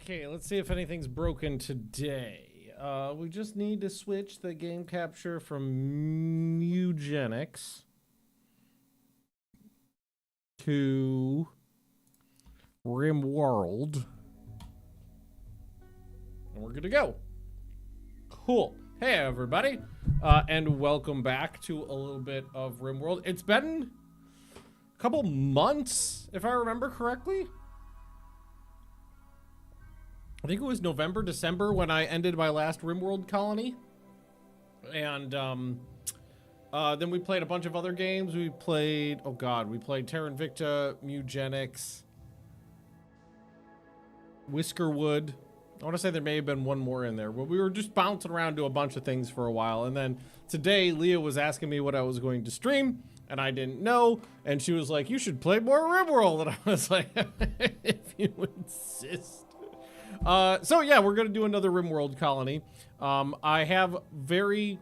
Okay, let's see if anything's broken today. We just need to switch the game capture from eugenics to RimWorld. And we're good to go. Cool. Hey, everybody. And welcome back to a little bit of RimWorld. It's been a couple months, if I remember correctly. I think it was November, December when I ended my last RimWorld colony. And then we played a bunch of other games. We played, oh god, we played Terra Invicta, Mugenics, Whiskerwood. I want to say there may have been one more in there. But we were just bouncing around to a bunch of things for a while. And then today, Leah was asking me what I was going to stream. And I didn't know. And she was like, you should play more RimWorld. And I was like, if you insist. So yeah, we're gonna do another RimWorld colony. I have very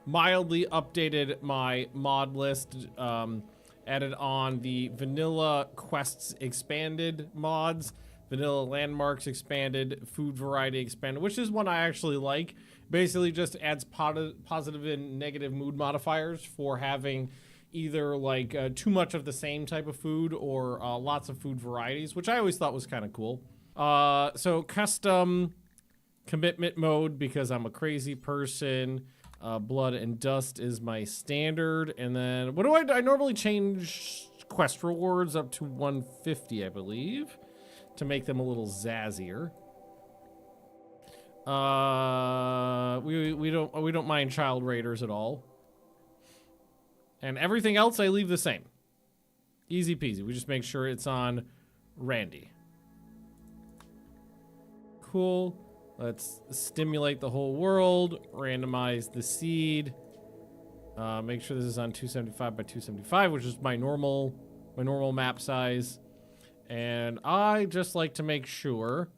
mildly updated my mod list, added on the vanilla quests expanded mods, vanilla landmarks expanded, food variety expanded, which is one I actually like. Basically just adds positive and negative mood modifiers for having either like too much of the same type of food or lots of food varieties, which I always thought was kind of cool. So custom commitment mode, because I'm a crazy person. Blood and dust is my standard. And then what do I normally change quest rewards up to 150, I believe, to make them a little zazzier. We don't mind child raiders at all. And everything else I leave the same. Easy peasy. We just make sure it's on Randy. Cool. Let's stimulate the whole world, randomize the seed, make sure this is on 275 by 275, which is my normal map size. And I just like to make sure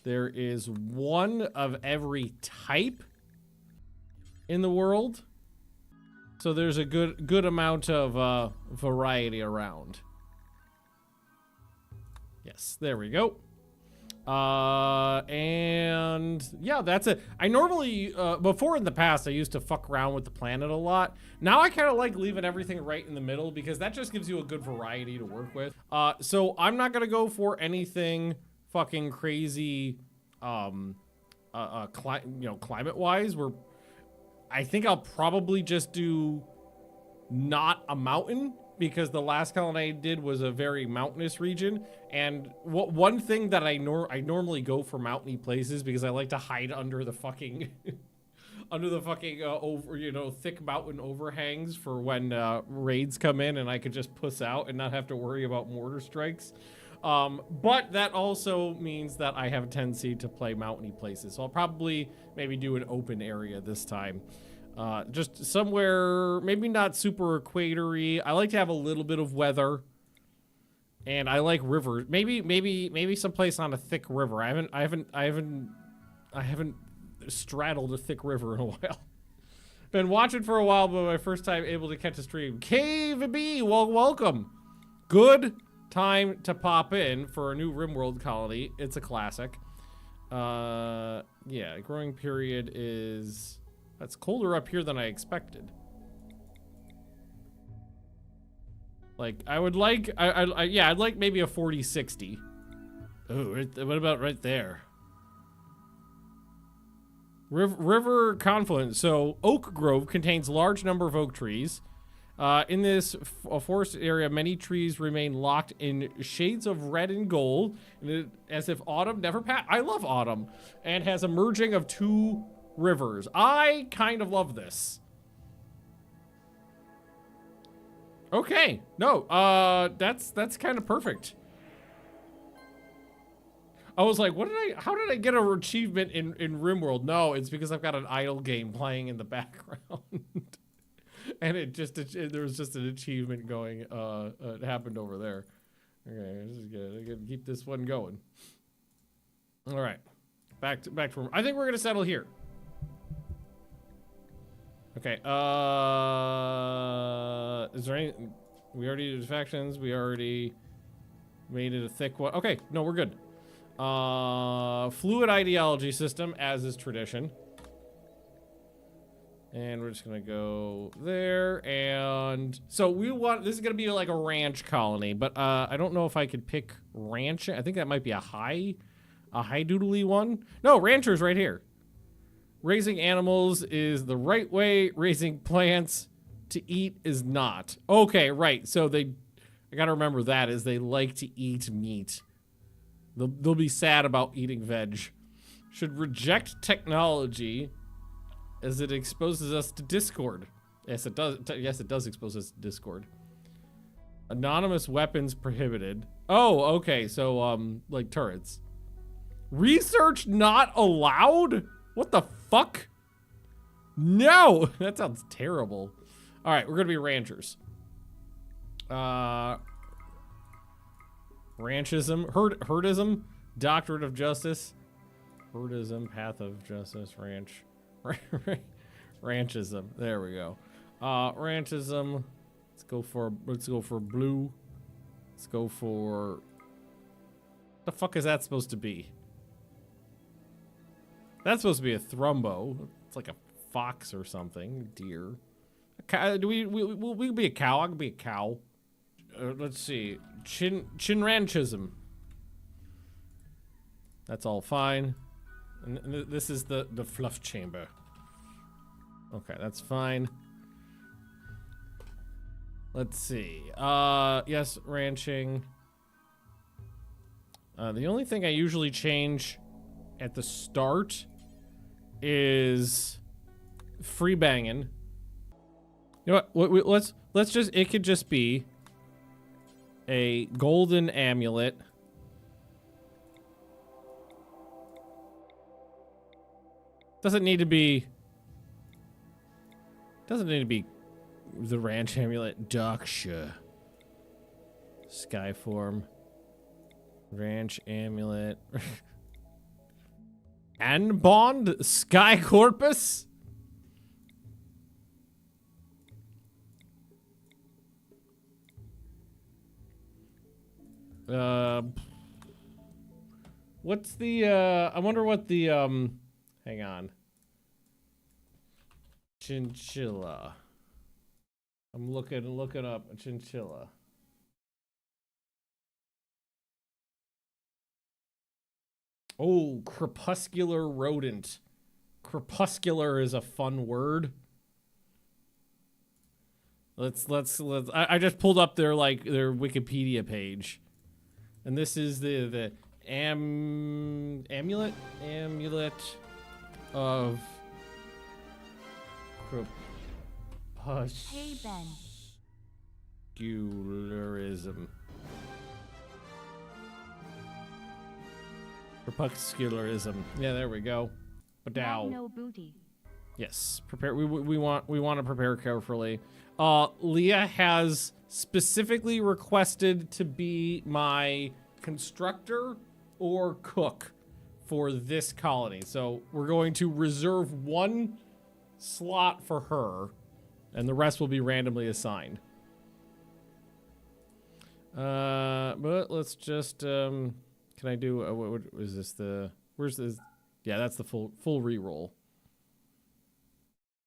there is one of every type in the world, so there's a good amount of variety around. Yes, there we go. And yeah, that's it. I normally, before in the past, I used to fuck around with the planet a lot. Now I kind of like leaving everything right in the middle because that just gives you a good variety to work with. So I'm not gonna go for anything fucking crazy, climate-wise. I think I'll probably just do not a mountain, because the last colony I did was a very mountainous region. And one thing that I normally go for mountainy places because I like to hide under the fucking thick mountain overhangs for when raids come in and I could just puss out and not have to worry about mortar strikes. But that also means that I have a tendency to play mountainy places. So I'll probably maybe do an open area this time. Just somewhere maybe not super equatory. I like to have a little bit of weather, and I like rivers. Maybe someplace on a thick river. I haven't straddled a thick river in a while. Been watching for a while, but my first time able to catch a stream. KVB, well, welcome. Good time to pop in for a new RimWorld colony. It's a classic. Yeah, growing period is. It's colder up here than I expected. Like, I would like, yeah, I'd like maybe a 40-60. Oh, what about right there? River confluence. So, Oak Grove contains large number of oak trees. In this forest area, many trees remain locked in shades of red and gold, as if autumn never passed. I love autumn. And has a merging of two rivers. I kind of love this. Okay, no, that's kind of perfect. I was like, how did I get an achievement in RimWorld? No, it's because I've got an idle game playing in the background. And there was just an achievement going, it happened over there. Okay, this is good. I gotta keep this one going. All right, back to I think we're gonna settle here. Okay, is there any, we already did factions, we already made it a thick one. Okay, no, we're good. Fluid ideology system, as is tradition. And we're just gonna go there, and so we want, this is gonna be like a ranch colony, but I don't know if I could pick ranch. I think that might be a high doodly one. No, rancher's right here. Raising animals is the right way. Raising plants to eat is not. Okay, right. So I gotta remember that is they like to eat meat. They'll be sad about eating veg. Should reject technology as it exposes us to discord. Yes, it does. Yes, it does expose us to discord. Anonymous weapons prohibited. Oh, okay. So, like turrets. Research not allowed? What the fuck? No! That sounds terrible. Alright, we're gonna be ranchers. Ranchism. Herdism. Doctrine of justice. Herdism. Path of justice. Ranch. Ranchism. There we go. Ranchism. Let's go for blue. Let's go for... What the fuck is that supposed to be? That's supposed to be a thrumbo. It's like a fox or something. Deer. A cow, we be a cow. I could be a cow. Let's see. Chinranchism. That's all fine. And this is the fluff chamber. Okay, that's fine. Let's see. Yes, ranching. The only thing I usually change at the start is free banging. You know what? Let's just, it could just be a golden amulet. Doesn't need to be the ranch amulet. Daksha. Skyform. Ranch amulet. Anbond? Sky Corpus? What's the, I wonder what the, hang on. Chinchilla. I'm looking up a chinchilla. Oh, crepuscular rodent. Crepuscular is a fun word. Let's I just pulled up their Wikipedia page. And this is the amulet of crepuscularism. Crepuscularism. Yeah, there we go. Badow. No booty. Yes, prepare. We want to prepare carefully. Leah has specifically requested to be my constructor or cook for this colony. So we're going to reserve one slot for her, and the rest will be randomly assigned. But let's just can I do what is this, the where's this? Yeah, that's the full reroll.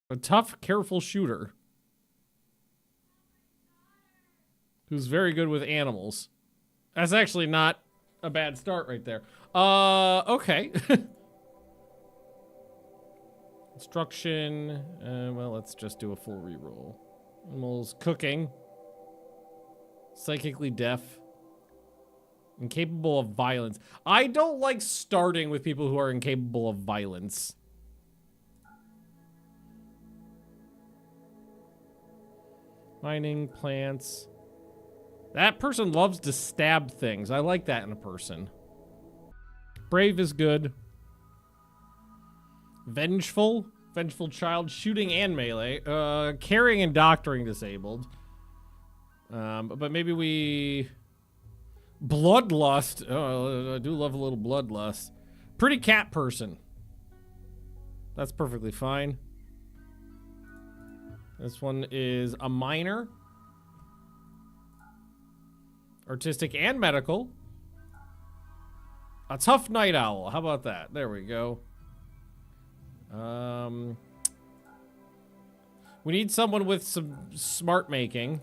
A tough, careful shooter who's very good with animals. That's actually not a bad start right there. Okay. Instruction. Well, let's just do a full reroll. Animals, cooking. Psychically deaf. Incapable of violence. I don't like starting with people who are incapable of violence. Mining, plants. That person loves to stab things. I like that in a person. Brave is good. Vengeful. Vengeful child. Shooting and melee. Carrying and doctoring disabled. But maybe we... Bloodlust. Oh, I do love a little bloodlust. Pretty cat person. That's perfectly fine. This one is a miner. Artistic and medical. A tough night owl. How about that? There we go. We need someone with some smart making.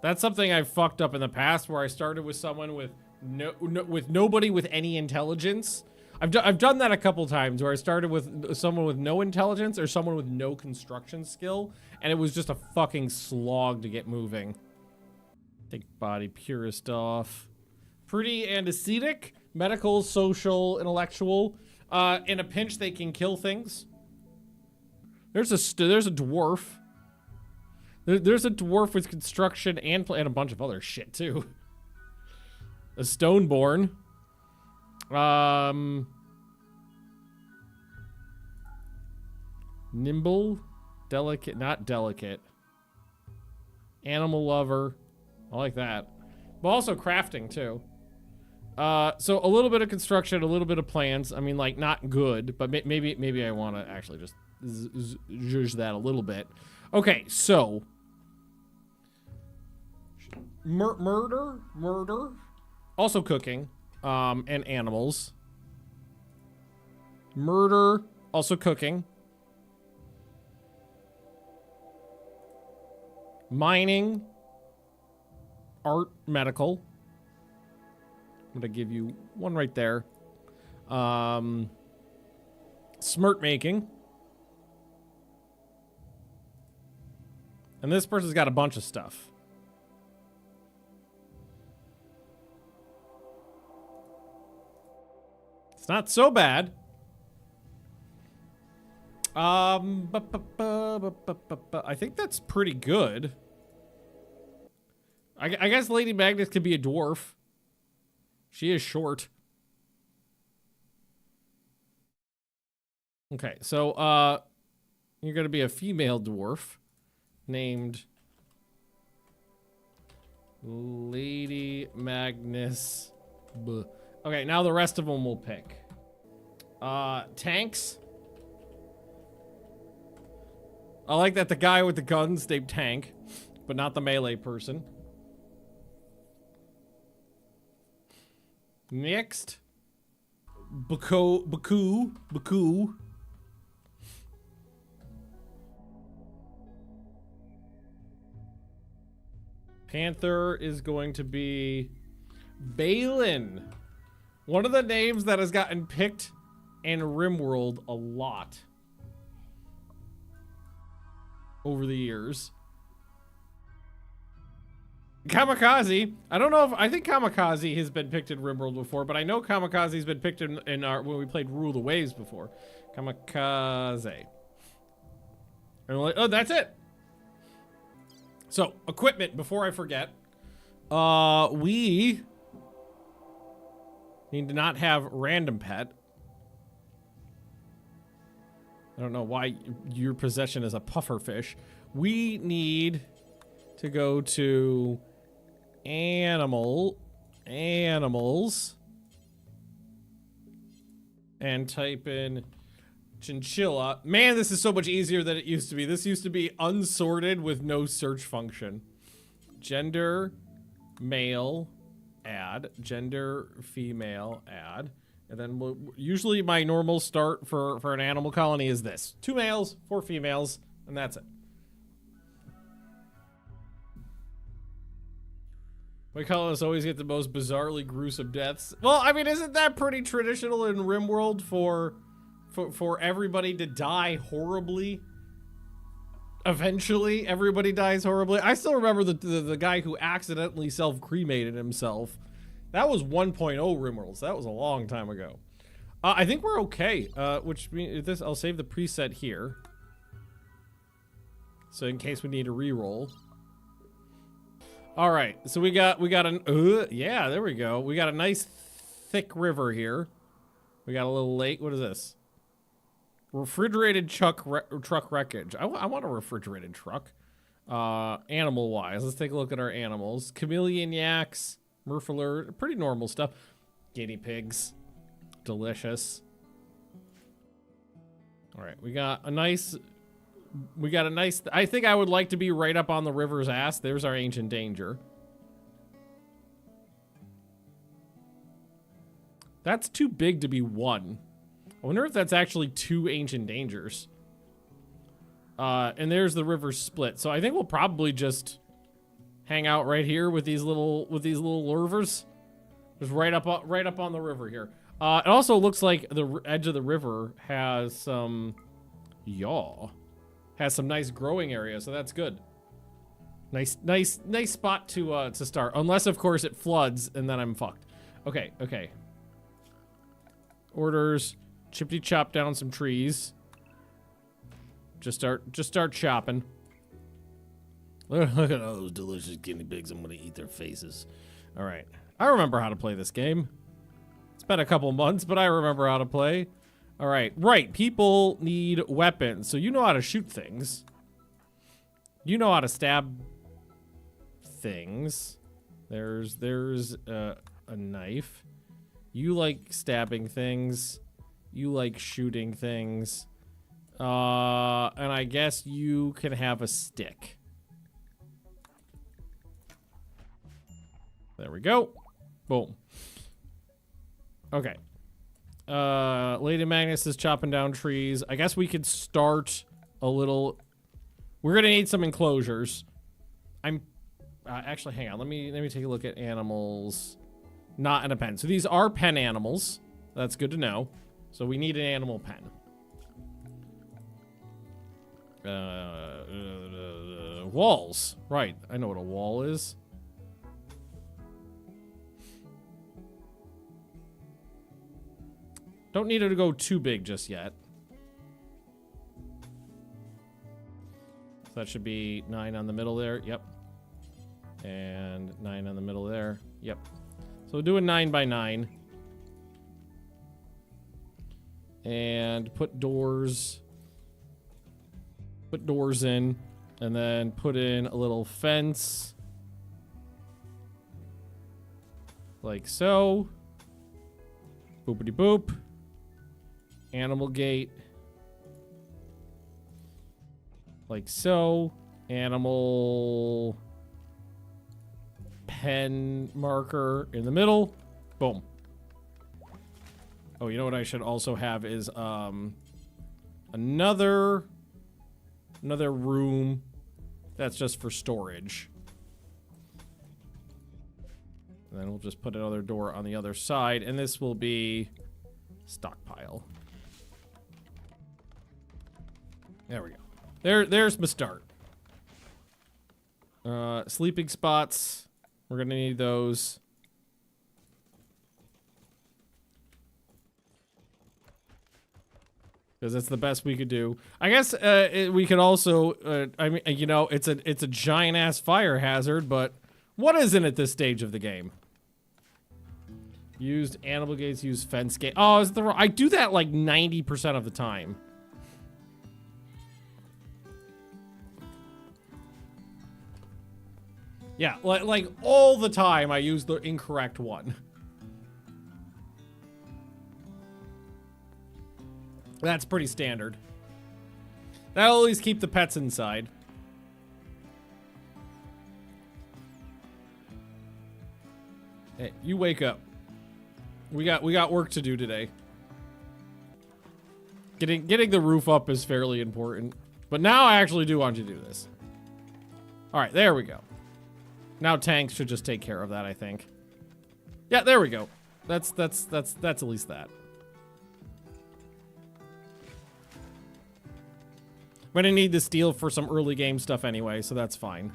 That's something I've fucked up in the past, where I started with someone with nobody with any intelligence. I've done that a couple times, where I started with someone with no intelligence or someone with no construction skill, and it was just a fucking slog to get moving. Take body purist off. Pretty and ascetic, medical, social, intellectual. In a pinch, they can kill things. There's a dwarf. There's a dwarf with construction and a bunch of other shit too. A stoneborn. Nimble, delicate, not delicate. Animal lover. I like that. But also crafting too. So a little bit of construction, a little bit of plans. I mean, like, not good, but maybe I want to actually just zhuzh that a little bit. Okay, so murder, also cooking, and animals. Murder, also cooking. Mining, art, medical. I'm gonna give you one right there. Smart making. And this person's got a bunch of stuff. It's not so bad. I think that's pretty good. I guess Lady Magnus could be a dwarf. She is short. Okay, so you're gonna be a female dwarf named Lady Magnus. Bleh. Okay, now the rest of them we'll pick. Tanks. I like that the guy with the guns named Tank, but not the melee person. Next. Baku. Panther is going to be Balin. One of the names that has gotten picked in RimWorld a lot over the years. Kamikaze. I don't know if I think Kamikaze has been picked in RimWorld before, but I know Kamikaze's been picked in our when we played Rule the Waves before. Kamikaze. And we're like, oh, that's it. So equipment. Before I forget, we need to not have random pet. I don't know why your possession is a pufferfish. We need to go to animals and type in chinchilla. Man, this is so much easier than it used to be. This used to be unsorted with no search function. Gender, male, add. Gender, female, add. And then usually my normal start for an animal colony is this. 2 males, 4 females, and that's it. My colonists always get the most bizarrely gruesome deaths. Well, I mean, isn't that pretty traditional in RimWorld for everybody to die horribly? Eventually, everybody dies horribly. I still remember the guy who accidentally self-cremated himself. That was 1.0 RimWorlds. That was a long time ago. I think we're okay. Which means this, I'll save the preset here. So in case we need a reroll. All right, so we got an yeah, there we go. We got a nice thick river here. We got a little lake. What is this? Refrigerated truck wreckage. I want a refrigerated truck. Animal wise, let's take a look at our animals. Chameleon yaks, Murfler, pretty normal stuff. Guinea pigs, delicious. All right, we got a nice. I think I would like to be right up on the river's ass. There's our ancient danger. That's too big to be one. I wonder if that's actually 2 ancient dangers. And there's the river split. So I think we'll probably just hang out right here with these little lurvers. Just right up on the river here. It also looks like the edge of the river has some has some nice growing area, so that's good. Nice spot to start. Unless of course it floods and then I'm fucked. Okay. Orders. Chippity chop down some trees. Just start chopping. Look at all those delicious guinea pigs. I'm gonna eat their faces. All right. I remember how to play this game. It's been a couple months, but I remember how to play. All right. Right. People need weapons. So you know how to shoot things. You know how to stab things. There's a knife. You like stabbing things. You like shooting things. And I guess you can have a stick. There we go. Boom. Okay. Lady Magnus is chopping down trees. I guess we could start a little... We're gonna need some enclosures. Actually, hang on. Let me take a look at animals. Not in a pen. So these are pen animals. That's good to know. So we need an animal pen. Walls. Right. I know what a wall is. Don't need it to go too big just yet. So that should be 9 on the middle there. Yep. And 9 on the middle there. Yep. So we'll do a 9 by 9. And put doors in. And then put in a little fence. Like so. Boopity boop. Animal gate. Like so. Animal pen marker in the middle. Boom. Oh, you know what I should also have is another room that's just for storage. And then we'll just put another door on the other side, and this will be stockpile. There we go. There's my start. Sleeping spots. We're gonna need those. Because that's the best we could do. I guess we could also, I mean, you know, it's a giant ass fire hazard, but what isn't at this stage of the game? Used animal gates, used fence gate. Oh, is the I do that like 90% of the time. Yeah, like all the time I use the incorrect one. That's pretty standard. That'll at least keep the pets inside. Hey, you wake up. We got work to do today. Getting the roof up is fairly important. But now I actually do want you to do this. All right, there we go. Now tanks should just take care of that, I think. Yeah, there we go. That's at least that. I'm gonna need the steel for some early game stuff anyway, so that's fine.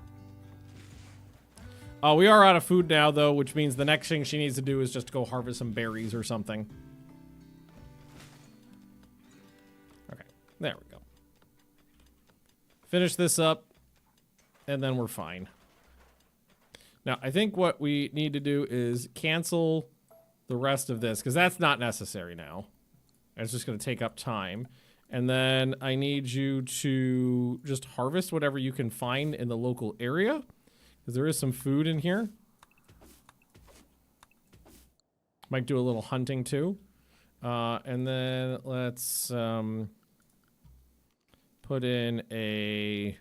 We are out of food now, though, which means the next thing she needs to do is just go harvest some berries or something. Okay, there we go. Finish this up, and then we're fine. Now, I think what we need to do is cancel the rest of this, because that's not necessary now. It's just going to take up time. And then I need you to just harvest whatever you can find in the local area. Because there is some food in here. Might do a little hunting too. And then let's put in a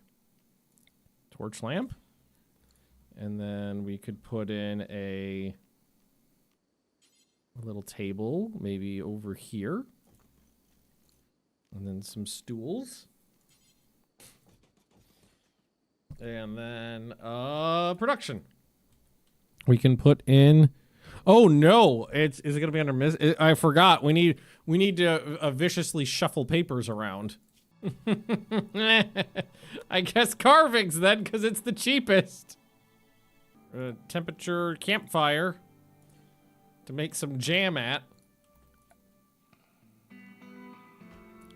torch lamp. And then we could put in a A little table, maybe over here. And then some stools. And then production. We can put in. Oh no! Is it gonna be under I forgot. We need to viciously shuffle papers around. I guess carvings then, because it's the cheapest. Temperature campfire to make some jam at.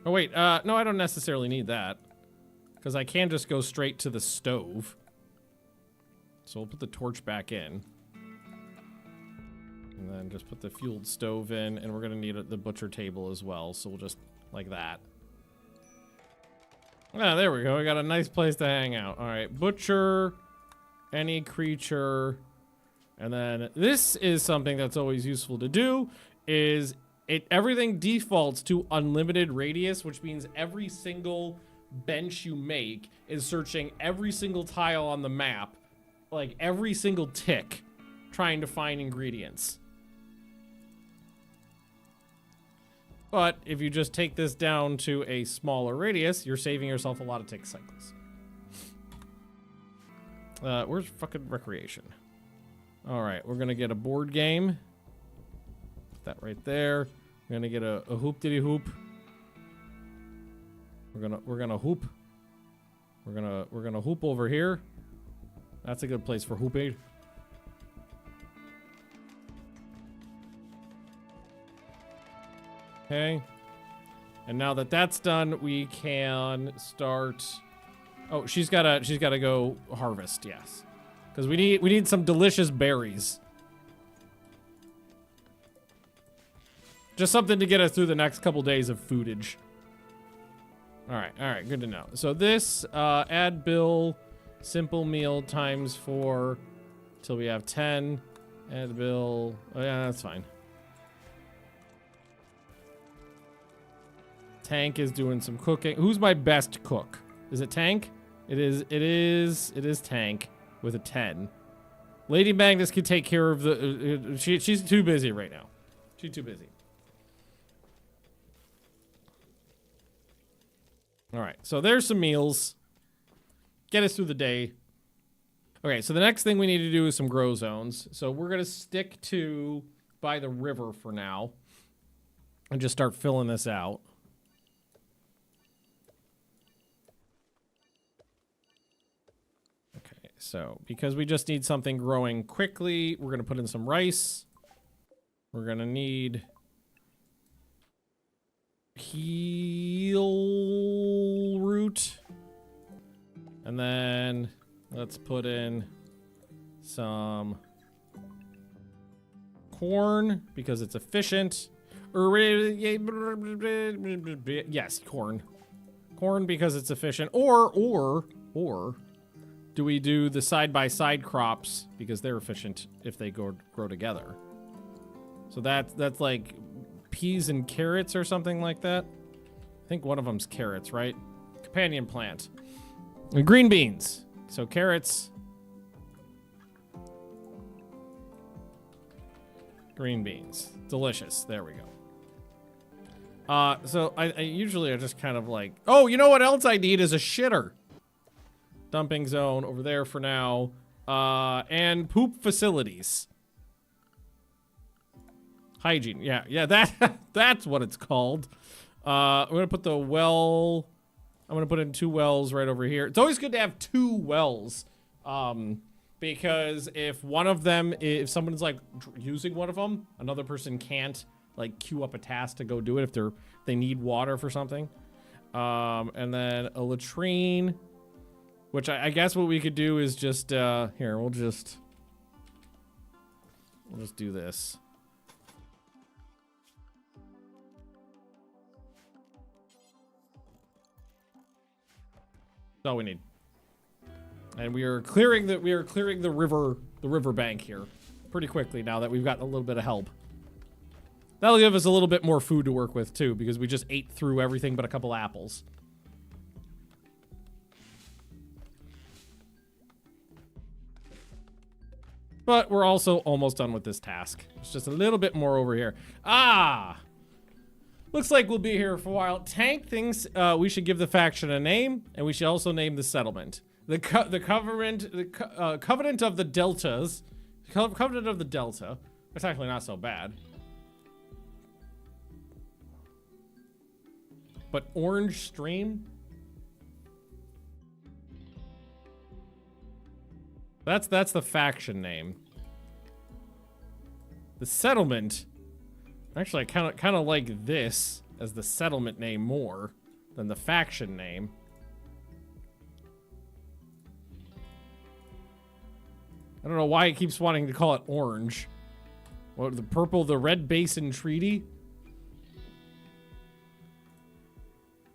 Oh wait, no, I don't necessarily need that. Because I can just go straight to the stove. So we'll put the torch back in. And then just put the fueled stove in, and we're gonna need the butcher table as well, so we'll just, like that. Ah, there we go, we got a nice place to hang out. Alright, butcher, any creature, and then this is something that's always useful to do, is everything defaults to unlimited radius, which means every single bench you make is searching every single tile on the map, like every single tick, trying to find ingredients. But if you just take this down to a smaller radius, you're saving yourself a lot of tick cycles. Where's fucking recreation? All right, we're gonna get a board game. Put that right there. We're gonna get a hoop-diddy-hoop. We're gonna hoop. We're gonna hoop over here. That's a good place for hooping. Okay. And now that that's done, we can start. Oh, she's gotta go harvest. Yes, because we need some delicious berries. Just something to get us through the next couple days of foodage. All right, good to know. So this add bill, simple meal times 4 till we have 10. Add bill. Oh, yeah, that's fine. Tank is doing some cooking. Who's my best cook? Is it Tank? It is Tank with a 10. Lady Magnus can take care of the she's too busy right now. She's too busy. All right. So there's some meals. Get us through the day. Okay, so the next thing we need to do is some grow zones. So we're going to stick to by the river for now and just start filling this out. So, because we just need something growing quickly, we're going to put in some rice. We're going to need peel root. And then let's put in some corn because it's efficient. Yes, corn. Corn because it's efficient. Or do we do the side-by-side crops because they're efficient if they grow together? So that's like peas and carrots or something like that. I think one of them's carrots, right? Companion plant. And green beans. So carrots. Green beans. Delicious. There we go. So I usually just kind of like, oh, you know what else I need is a shitter. Dumping zone over there for now. And poop facilities. Hygiene. Yeah, that's what it's called. I'm going to put the well. I'm going to put in 2 wells right over here. It's always good to have 2 wells. Because if one of them, if someone's like using one of them, another person can't like queue up a task to go do it if they need water for something. And then a latrine. Which I guess what we could do is just, here, we'll just do this. That's all we need. And we are clearing the river bank here pretty quickly now that we've gotten a little bit of help. That'll give us a little bit more food to work with too, because we just ate through everything but a couple apples. But we're also almost done with this task. It's just a little bit more over here. Ah! Looks like we'll be here for a while. Tank thinks we should give the faction a name, and we should also name the settlement. The Covenant of the Deltas. Covenant of the Delta. That's actually not so bad. But Orange Stream? That's the faction name. The settlement. Actually, I kind of like this as the settlement name more than the faction name. I don't know why it keeps wanting to call it orange. What, the purple, the Red Basin Treaty?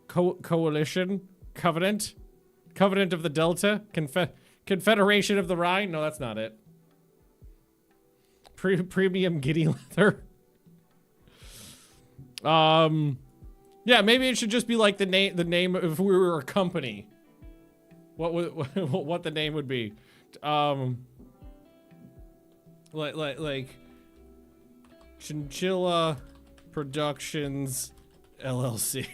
Coalition? Covenant? Covenant of the Delta? Confederation of the Rhine? No, that's not it. Premium Giddy Leather? Yeah, maybe it should just be like the name if we were a company. What the name would be. Like Chinchilla Productions LLC.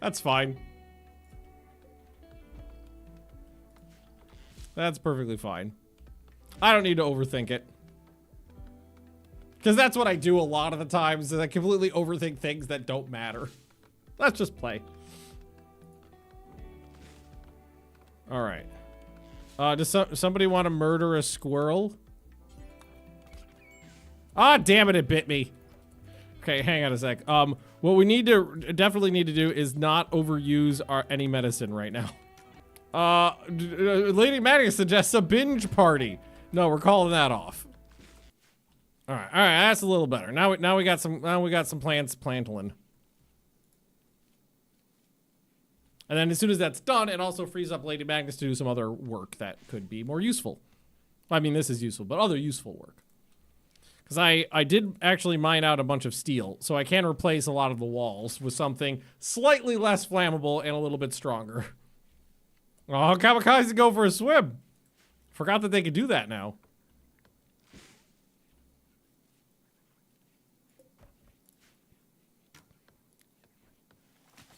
That's fine. That's perfectly fine. I don't need to overthink it. Because that's what I do a lot of the times, is I completely overthink things that don't matter. Let's just play. Alright. Does somebody want to murder a squirrel? Ah, damn it, it bit me. Okay, hang on a sec. What we definitely need to do is not overuse any medicine right now. Lady Maddie suggests a binge party. No, we're calling that off. All right, that's a little better. Now we got some plants plantling. And then as soon as that's done, it also frees up Lady Magnus to do some other work that could be more useful. I mean, this is useful, but other useful work. Because I did actually mine out a bunch of steel, so I can replace a lot of the walls with something slightly less flammable and a little bit stronger. Oh, kamikaze go for a swim. Forgot that they could do that now.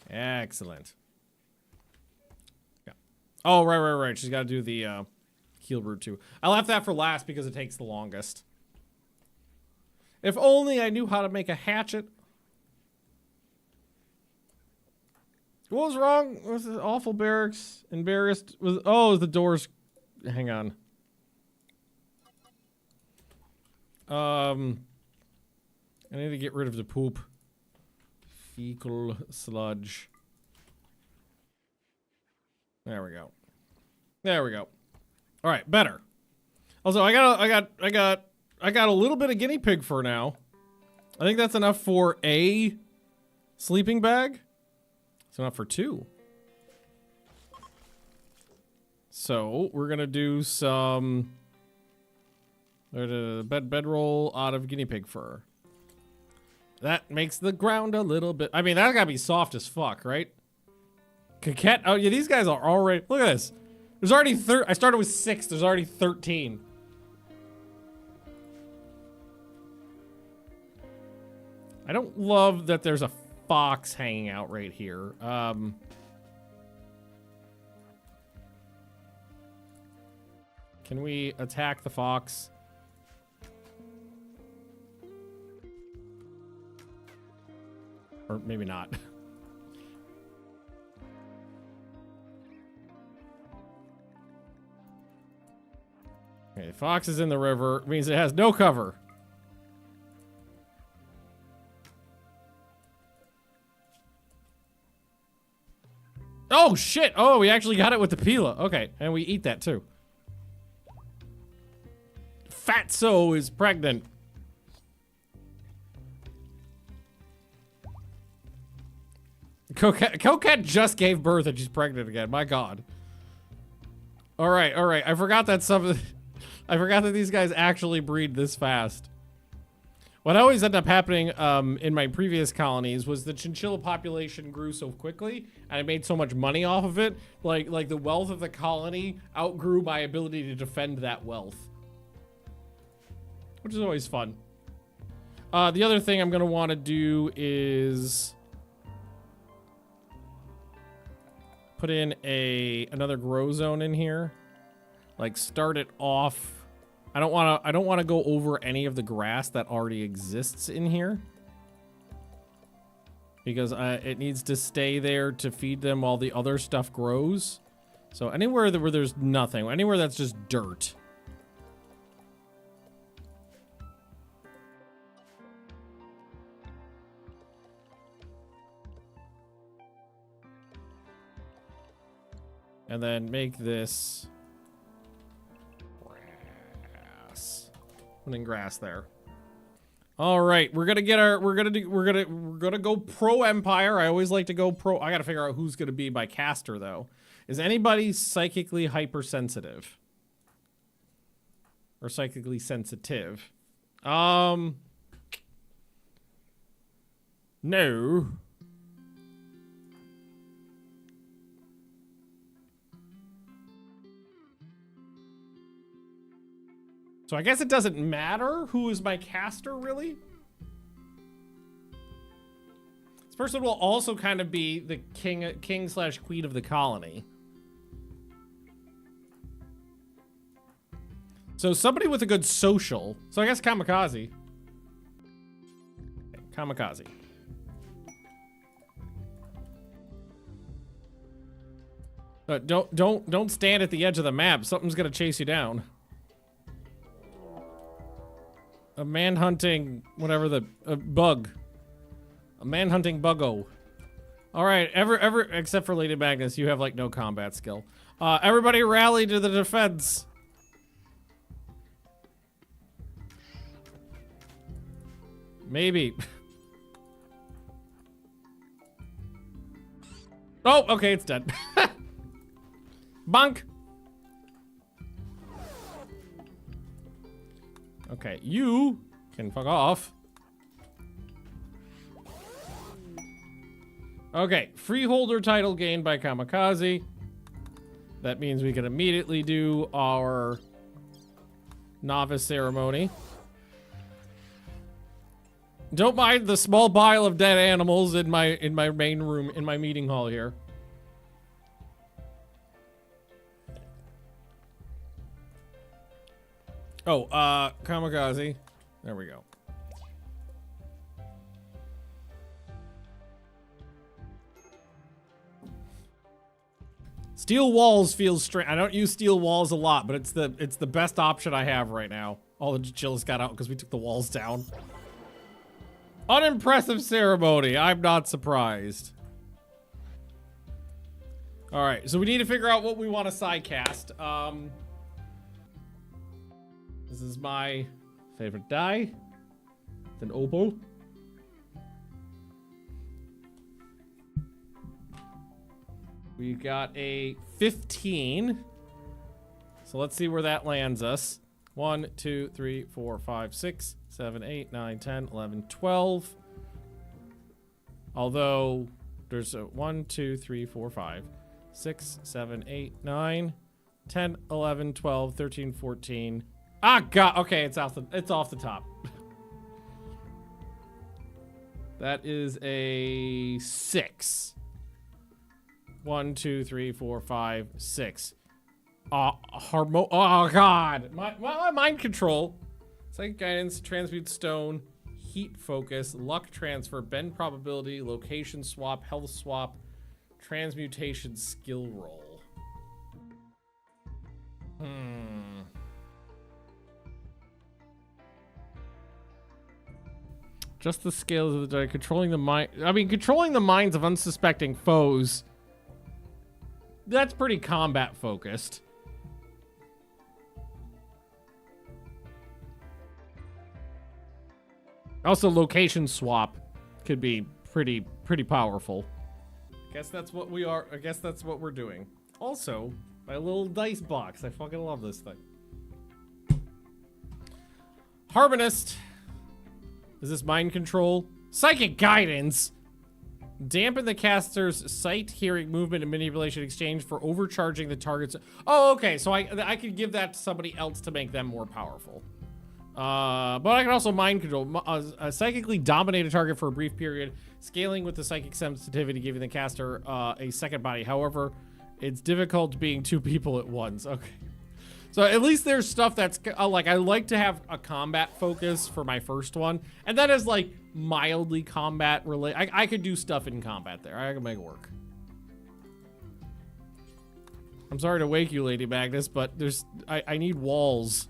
Excellent. Yeah. Oh, right. She's got to do the heal route too. I left that for last because it takes the longest. If only I knew how to make a hatchet. What was wrong? Was this awful barracks? Embarrassed? Was the doors? Hang on. I need to get rid of the poop. Fecal sludge. There we go. All right, better. Also, I got a little bit of guinea pig fur now. I think that's enough for a sleeping bag. It's enough for 2. So we're gonna do some bedroll out of guinea pig fur. That makes the ground a little bit. I mean, that gotta be soft as fuck, right? Coquette. Oh yeah, these guys are already. Look at this. There's already I started with 6. There's already 13. I don't love that there's a fox hanging out right here. Can we attack the fox? Or maybe not. Okay, the fox is in the river. It means it has no cover. Oh, shit. Oh, we actually got it with the pila. Okay, and we eat that, too. Fatso is pregnant. Coquette just gave birth and she's pregnant again. My God. All right. I forgot that I forgot that these guys actually breed this fast. What always ended up happening in my previous colonies was the chinchilla population grew so quickly and I made so much money off of it. Like the wealth of the colony outgrew my ability to defend that wealth. which is always fun. The other thing I'm gonna want to do is put in another grow zone in here. Like start it off. I don't want to go over any of the grass that already exists in here, because it needs to stay there to feed them while the other stuff grows. So anywhere where there's nothing, anywhere that's just dirt. And then make this grass. Putting grass there. All right, we're gonna go pro Empire. I always like to go pro. I gotta figure out who's gonna be my caster though. Is anybody psychically hypersensitive? Or psychically sensitive? No. So I guess it doesn't matter who is my caster, really? This person will also kind of be the king slash queen of the colony. So somebody with a good social. So I guess Kamikaze. Okay, Kamikaze. Don't stand at the edge of the map. Something's gonna chase you down. A man-hunting, whatever a bug. A man-hunting buggo. Alright, except for Lady Magnus, you have, like, no combat skill. Everybody rally to the defense. Maybe. Oh, okay, it's dead. Bonk! Okay, you can fuck off. Okay, freeholder title gained by Kamikaze. That means we can immediately do our novice ceremony. Don't mind the small pile of dead animals in my main room, in my meeting hall here. Oh, Kamikaze. There we go. Steel walls feels strange. I don't use steel walls a lot, but it's the best option I have right now. All the chinchillas got out because we took the walls down. Unimpressive ceremony. I'm not surprised. All right, so we need to figure out what we want to sidecast. This is my favorite die. It's an opal. We got a 15. So let's see where that lands us. 1, 2, 3, 4, 5, 6, 7, 8, 9, 10, 11, 12. Although there's a 1, 2, 3, 4, 5, 6, 7, 8, 9, 10, 11, 12, 13, 14. Ah, God. Okay, it's off the top. That is a 6. 1, 2, 3, 4, 5, 6. Oh, God. My mind control. Psychic guidance, transmute stone, heat focus, luck transfer, bend probability, location swap, health swap, transmutation skill roll. Just the scales of the die. Controlling the mind. I mean, controlling the minds of unsuspecting foes. That's pretty combat focused. Also, location swap could be pretty powerful. Guess that's what we are. I guess that's what we're doing. Also, my little dice box. I fucking love this thing. Harmonist. Is this mind control? Psychic guidance. Dampen the caster's sight, hearing, movement, and manipulation in exchange for overcharging the target's... Oh, okay. So I could give that to somebody else to make them more powerful. But I can also mind control. Psychically dominate a target for a brief period, scaling with the psychic sensitivity, giving the caster a second body. However, it's difficult being two people at once. Okay. So at least there's stuff that's like, I like to have a combat focus for my first one. And that is like mildly combat related. I could do stuff in combat there. I can make it work. I'm sorry to wake you, Lady Magnus, but I need walls.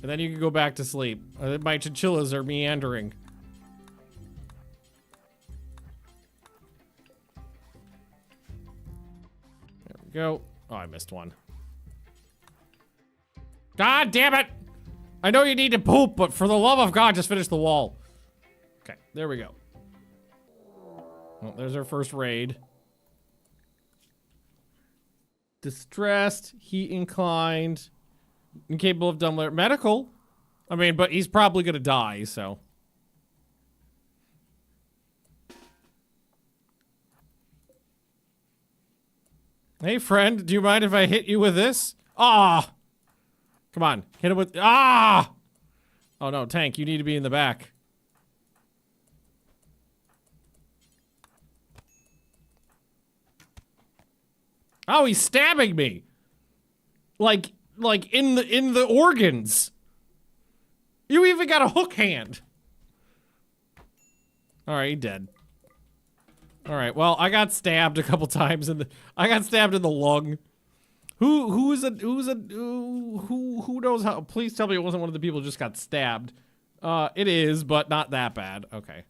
And then you can go back to sleep. My chinchillas are meandering. There we go. Oh, I missed one. God damn it! I know you need to poop, but for the love of God, just finish the wall. Okay, there we go. Well, there's our first raid. Distressed, heat inclined, incapable of dumb medical. I mean, but he's probably gonna die, so. Hey, friend, do you mind if I hit you with this? Ah! Come on, hit him with, ah! Oh no, tank, you need to be in the back. Oh, he's stabbing me. Like in the organs. You even got a hook hand. All right, he dead. All right, well, I got stabbed a couple times I got stabbed in the lung. Who knows how? Please tell me it wasn't one of the people who just got stabbed. It is, but not that bad. Okay.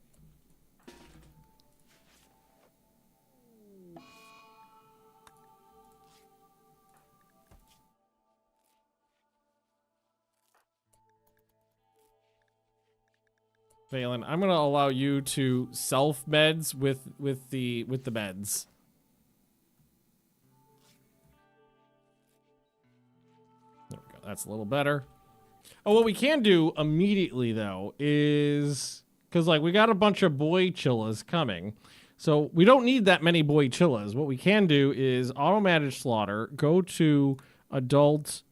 Valen, I'm gonna allow you to self meds with the meds. There we go. That's a little better. Oh, what we can do immediately though is because like we got a bunch of boy chillas coming, so we don't need that many boy chillas. What we can do is auto manage slaughter. Go to adult.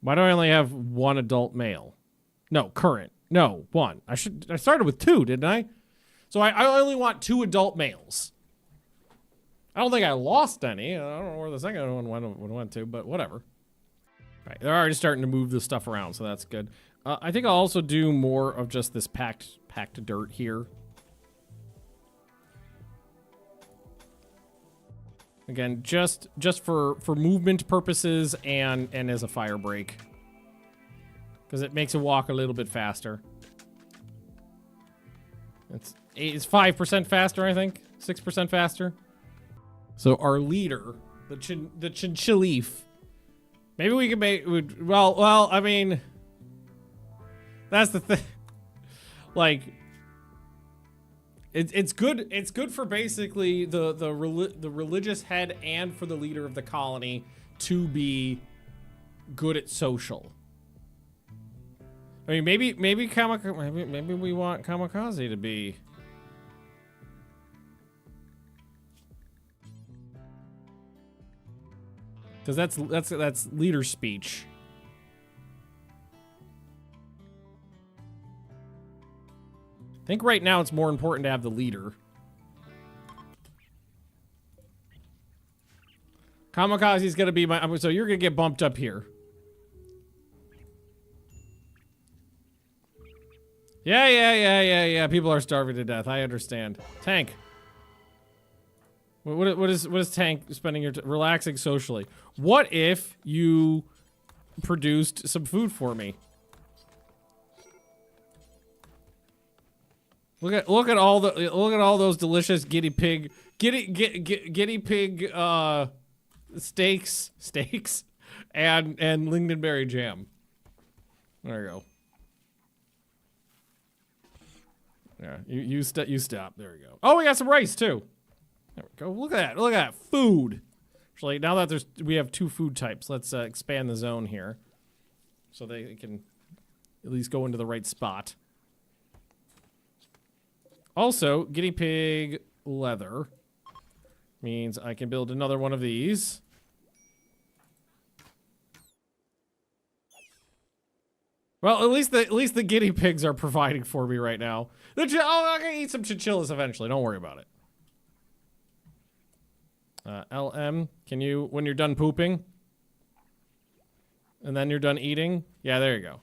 Why do I only have one adult male? No, current. No, one. I started with two, didn't I? So I only want 2 adult males. I don't think I lost any. I don't know where the second one went to, but whatever. Right, they're already starting to move this stuff around, so that's good. I think I'll also do more of just this packed dirt here. Again, just for movement purposes and as a fire break. Because it makes it walk a little bit faster. It's 5% faster, I think. 6% faster. So our leader, the chinchilleaf. Maybe we can make, well, I mean, that's the thing. Like, it's good. It's good for basically the religious head and for the leader of the colony to be good at social. I mean, maybe we want Kamikaze to be. Because that's leader speech. I think right now it's more important to have the leader. Kamikaze's gonna be my, so you're gonna get bumped up here. Yeah. People are starving to death. I understand. Tank. What is Tank spending your relaxing socially? What if you produced some food for me? Look at all those delicious guinea pig steaks and lingonberry jam. There you go. Yeah, you stop. There we go. Oh, we got some rice too. There we go. Look at that food. Actually, now that we have 2 food types, let's expand the zone here, so they can at least go into the right spot. Also, guinea pig leather means I can build another one of these. Well, at least the guinea pigs are providing for me right now. I'm gonna eat some chinchillas eventually. Don't worry about it. LM, can you, when you're done pooping, and then you're done eating? Yeah, there you go.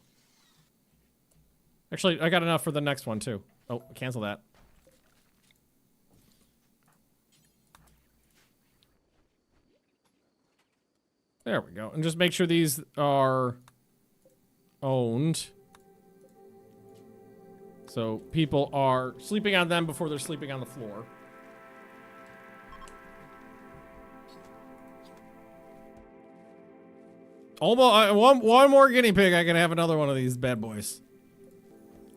Actually, I got enough for the next one too. Oh, cancel that. There we go. And just make sure these are owned. So people are sleeping on them before they're sleeping on the floor. Almost one more guinea pig. I can have another one of these bad boys.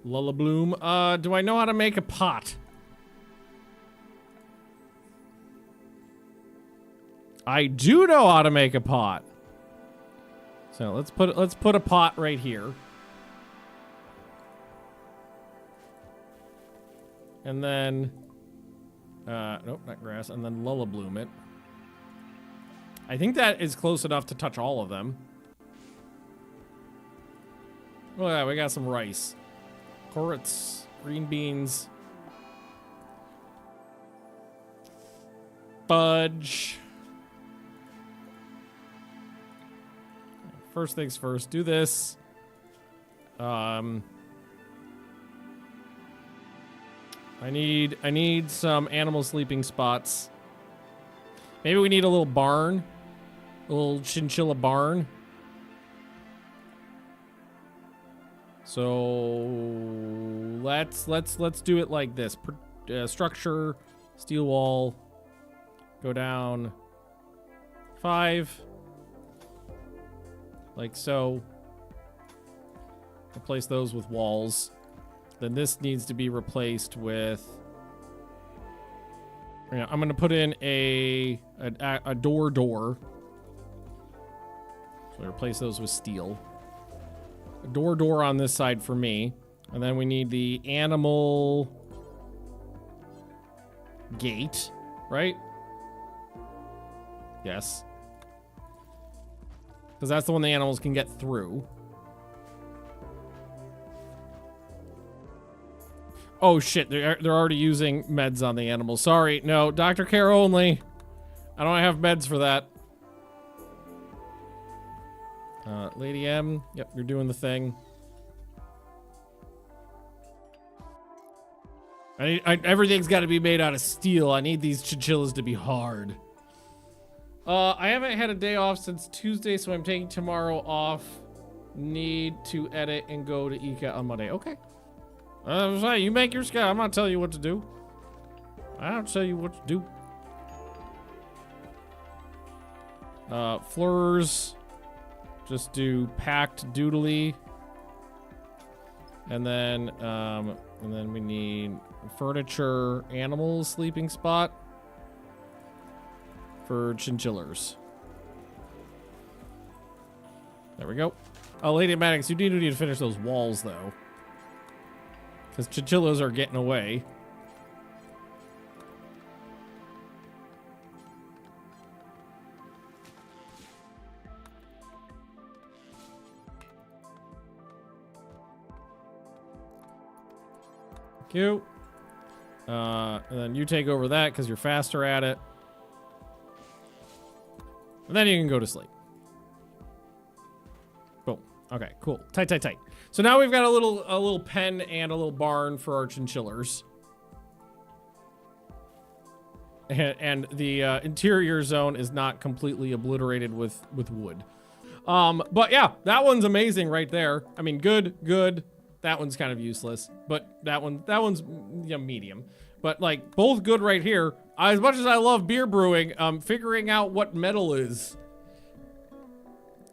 Lullabloom. Do I know how to make a pot? I do know how to make a pot. So let's put a pot right here. And then nope, not grass, and then lullabloom it. I think that is close enough to touch all of them. Oh yeah, we got some rice. Carrots, green beans. Fudge. First things first, do this. I need some animal sleeping spots. Maybe we need a little barn. A little chinchilla barn. So let's do it like this. Structure, steel wall, go down 5. Like so. Replace those with walls. Then this needs to be replaced with... Yeah, I'm gonna put in a door. So replace those with steel. A door on this side for me. And then we need the animal gate, right? Yes. Because that's the one the animals can get through. Oh shit, they're already using meds on the animals. Sorry, no, doctor care only. I don't have meds for that. Lady M, yep, you're doing the thing. Everything's got to be made out of steel. I need these chinchillas to be hard. I haven't had a day off since Tuesday, so I'm taking tomorrow off. Need to edit and go to Ika on Monday. Okay. You make your schedule. I'm not telling you what to do. I don't tell you what to do. Floors. Just do packed doodly. And then we need furniture animals sleeping spot for chinchillers. There we go. Oh, Lady Maddox, you do need to finish those walls though. Because chinchillas are getting away. Cute. And then you take over that because you're faster at it. And then you can go to sleep. Boom. Okay, cool. Tight. So now we've got a little pen and a little barn for our chinchillers. And the interior zone is not completely obliterated with wood. But yeah, that one's amazing right there. I mean, good. That one's kind of useless, but that one's yeah, medium. But like both good right here. As much as I love beer brewing, figuring out what metal is.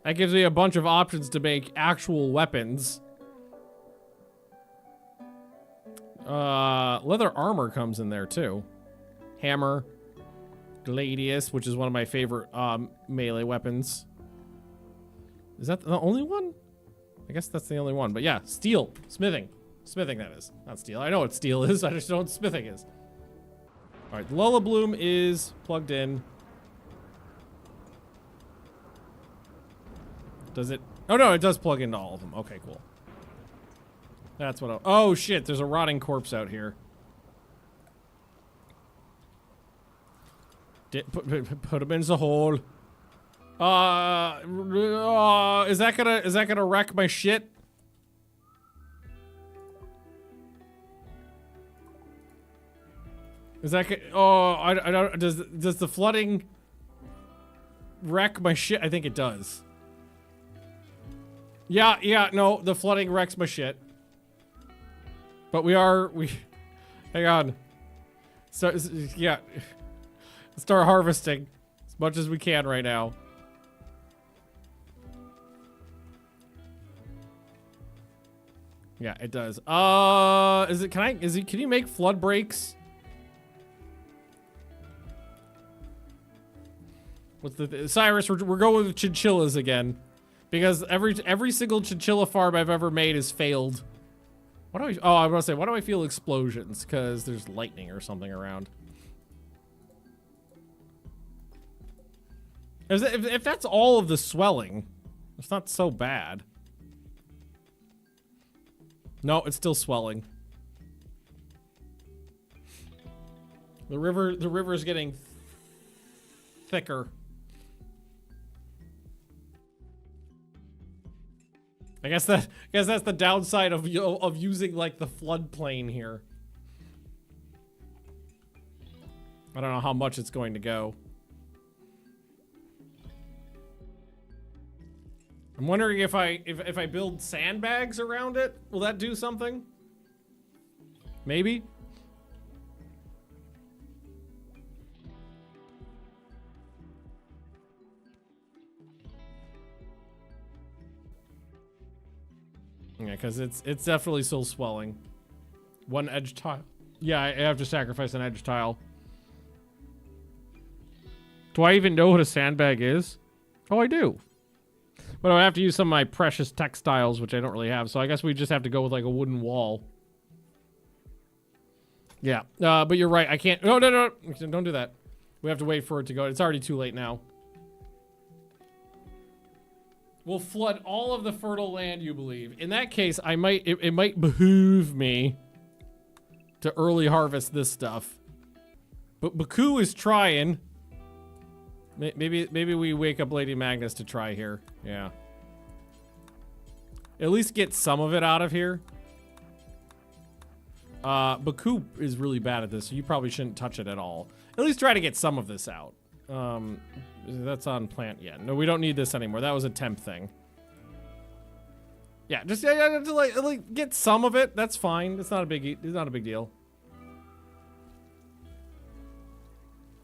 That gives me a bunch of options to make actual weapons. Leather armor comes in there too. Hammer, gladius, which is one of my favorite melee weapons. Is that the only one? I guess that's the only one. But yeah, steel, smithing that is. Not steel. I know what steel is. I just know what smithing is. All right, Lullabloom is plugged in. Does it? Oh no, it does plug into all of them. Okay, cool. That's what oh shit, there's a rotting corpse out here. Put him in the hole. Is that gonna wreck my shit? Is that I don't, does the flooding wreck my shit? I think it does. Yeah, no, the flooding wrecks my shit. But hang on. So, yeah. Start harvesting as much as we can right now. Yeah, it does. Can you make flood breaks? What's Cyrus, we're going with chinchillas again. Because every single chinchilla farm I've ever made has failed. Why do I feel explosions? Because there's lightning or something around. If that's all of the swelling, it's not so bad. No, it's still swelling. The river is getting thicker. I guess that's the downside of using like the floodplain here. I don't know how much it's going to go. I'm wondering if I build sandbags around it, will that do something? Maybe. Yeah, because it's definitely still swelling. One edge tile. Yeah, I have to sacrifice an edge tile. Do I even know what a sandbag is? Oh, I do. But I have to use some of my precious textiles, which I don't really have. So I guess we just have to go with like a wooden wall. Yeah, but you're right. I can't. No, don't do that. We have to wait for it to go. It's already too late now. We'll flood all of the fertile land, you believe. In that case, it might behoove me to early harvest this stuff. But Baku is trying. Maybe we wake up Lady Magnus to try here. Yeah. At least get some of it out of here. Baku is really bad at this, so you probably shouldn't touch it at all. At least try to get some of this out. That's on plant. Yeah, no, we don't need this anymore. That was a temp thing. Yeah, just like get some of it. That's fine. It's not a big deal.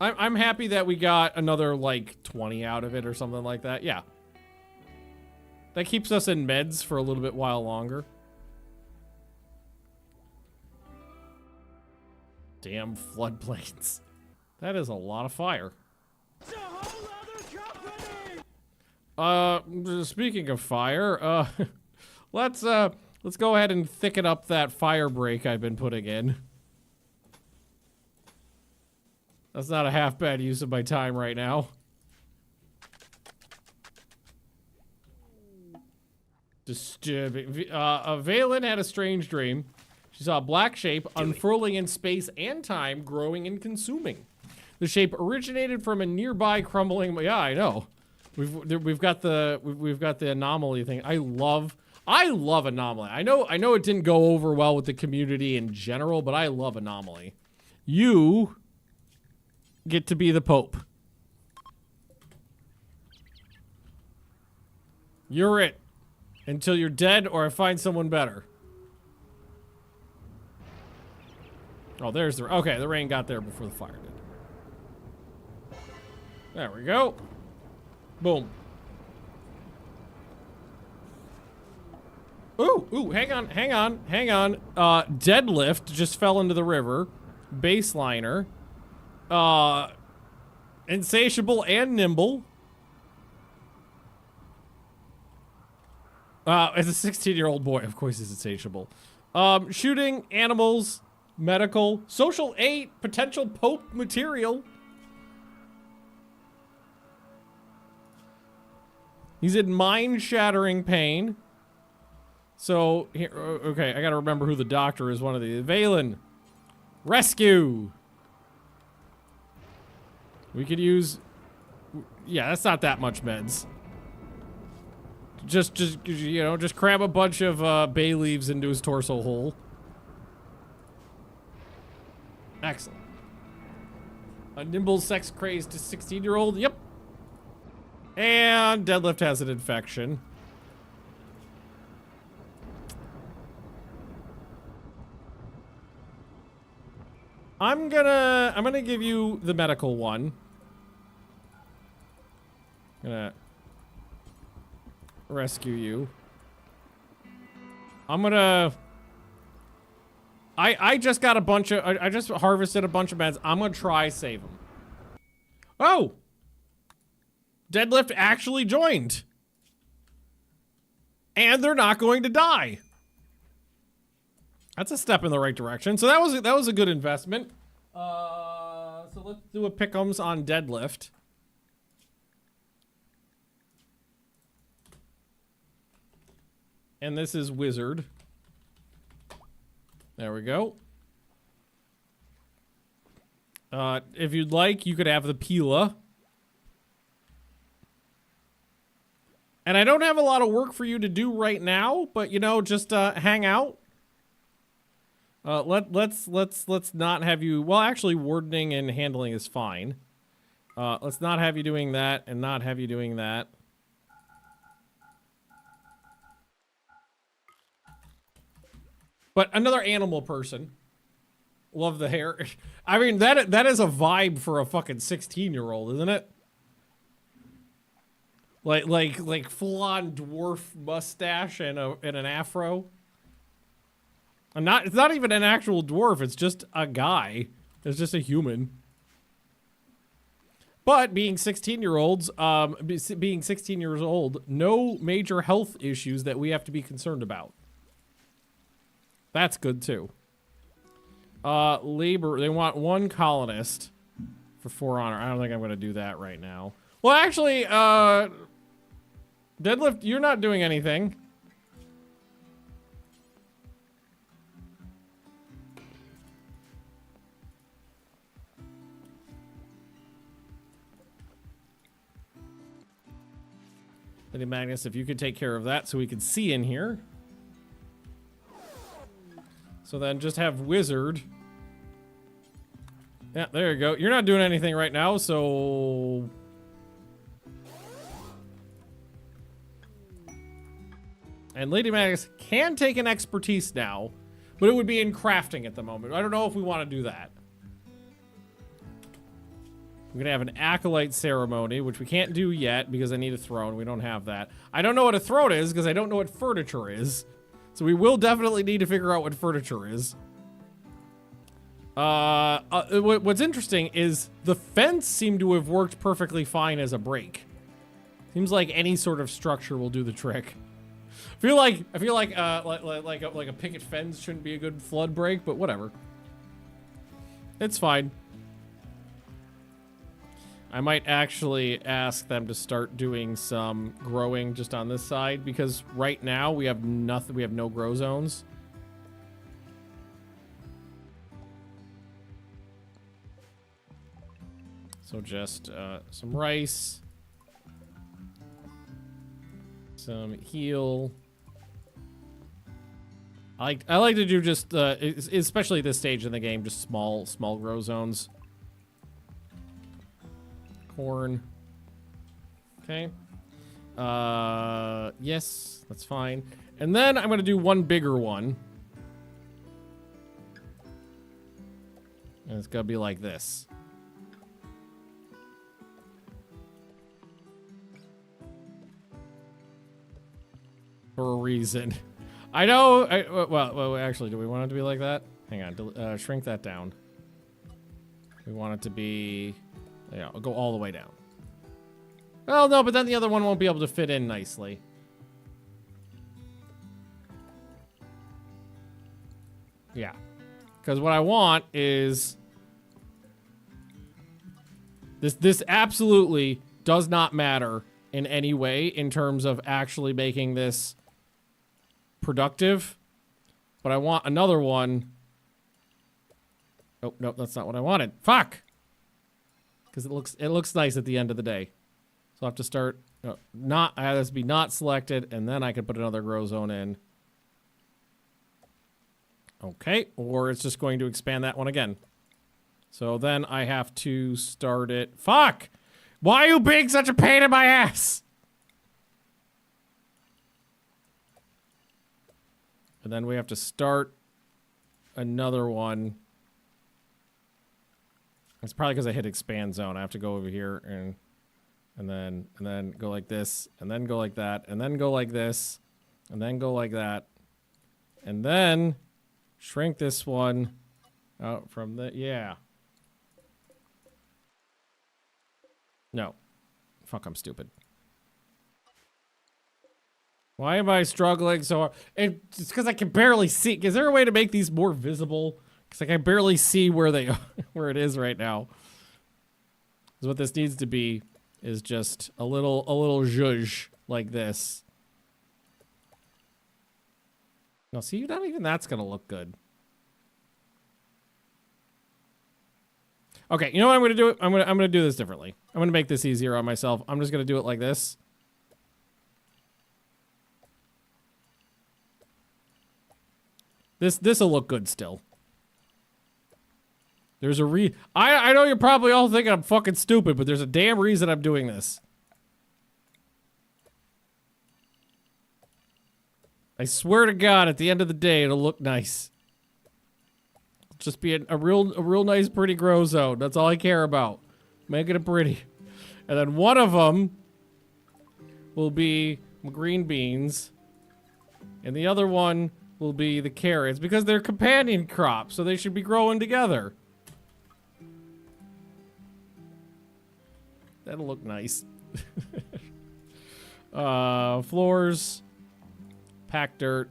I'm happy that we got another like 20 out of it or something like that. Yeah. That keeps us in meds for a little bit while longer. Damn floodplains. That is a lot of fire. Speaking of fire, let's go ahead and thicken up that fire break I've been putting in. That's not a half bad use of my time right now. Disturbing. Valen had a strange dream. She saw a black shape unfurling in space and time, growing and consuming. The shape originated from a nearby crumbling. Yeah, I know. We've got the anomaly thing. I love anomaly. I know it didn't go over well with the community in general, but I love anomaly. You get to be the Pope. You're it. Until you're dead or I find someone better. Oh, there's the... Okay, the rain got there before the fire did. There we go. Boom. Ooh, hang on. Deadlift just fell into the river. Baseliner. Insatiable and nimble. As a 16-year-old boy, of course he's insatiable. Shooting, animals, medical, social 8, potential Pope material. He's in mind-shattering pain. So, here, okay, I gotta remember who the doctor is. One of these. Valen. Rescue. We could use... Yeah, that's not that much meds. Just you know, just cram a bunch of bay leaves into his torso hole. Excellent. A nimble, sex-crazed 16-year-old. Yep. And Deadlift has an infection. I'm gonna give you the medical one. Gonna rescue you. I'm gonna... I just got a bunch of... I just harvested a bunch of meds. I'm gonna try save them. Oh! Deadlift actually joined. And they're not going to die. That's a step in the right direction. So that was a good investment. So let's do a pick'ems on Deadlift. And this is Wizard. There we go. If you'd like, you could have the Pila. And I don't have a lot of work for you to do right now, but you know, just hang out. Let's not have you... Well, actually, wardening and handling is fine. Let's not have you doing that and not have you doing that. But another animal person. Love the hair. I mean, that is a vibe for a fucking 16-year-old, isn't it? Like full-on dwarf mustache and an afro. And it's not even an actual dwarf, it's just a guy. It's just a human. But being 16-year-olds, being 16 years old, no major health issues that we have to be concerned about. That's good too. Labor, they want 1 colonist for 4 honor. I don't think I'm gonna do that right now. Well, actually, Deadlift, you're not doing anything. Lady Magnus, if you could take care of that so we can see in here. So then just have Wizard. Yeah, there you go. You're not doing anything right now, so... And Lady Magnus can take an expertise now, but it would be in crafting at the moment. I don't know if we want to do that. We're gonna have an acolyte ceremony, which we can't do yet because I need a throne. We don't have that. I don't know what a throne is because I don't know what furniture is. So we will definitely need to figure out what furniture is. What's interesting is the fence seemed to have worked perfectly fine as a break. Seems like any sort of structure will do the trick. I feel like a picket fence shouldn't be a good flood break, but whatever. It's fine. I might actually ask them to start doing some growing just on this side because right now we have nothing. We have no grow zones. So just some rice, some heal. I like to do just especially at this stage in the game, just small grow zones. Corn. Okay. Yes, that's fine. And then I'm gonna do one bigger one. And it's gonna be like this. For a reason. I know, well, actually, do we want it to be like that? Hang on, shrink that down. We want it to be... Yeah, I'll go all the way down. Well, no, but then the other one won't be able to fit in nicely. Yeah. Because what I want is... This absolutely does not matter in any way in terms of actually making this productive, but I want another one. Oh, no, that's not what I wanted. Fuck! Because it looks nice at the end of the day. So I have to start, I have to be not selected, and then I can put another grow zone in. Okay, or it's just going to expand that one again. So then I have to start it. Fuck! Why are you being such a pain in my ass? And then we have to start another one. It's probably because I hit expand zone. I have to go over here and then go like this, and then go like that, and then go like this, and then go like that, and then shrink this one out from the, yeah. No. Fuck, I'm stupid. Why am I struggling so hard? It's because I can barely see. Is there a way to make these more visible? Because I can barely see where they are, where it is right now. Because what this needs to be is just a little zhuzh like this. No, see, not even that's gonna look good. Okay, you know what I'm gonna do? I'm gonna do this differently. I'm gonna make this easier on myself. I'm just gonna do it like this. This'll look good still. There's a I know you're probably all thinking I'm fucking stupid, but there's a damn reason I'm doing this. I swear to God, at the end of the day, it'll look nice. It'll just be a real nice, pretty grow zone. That's all I care about. Making it pretty. And then one of them will be green beans, and the other one will be the carrots, because they're companion crops, so they should be growing together. That'll look nice. Floors. Pack dirt.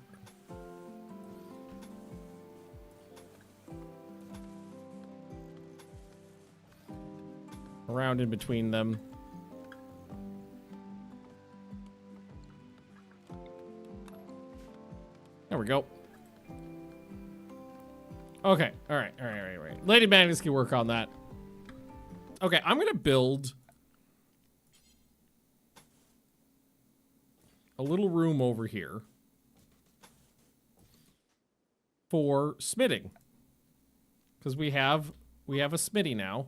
Around in between them. There we go. Okay, all right. Lady Magnus can work on that. Okay, I'm gonna build a little room over here for smithing, because we have a smithy now.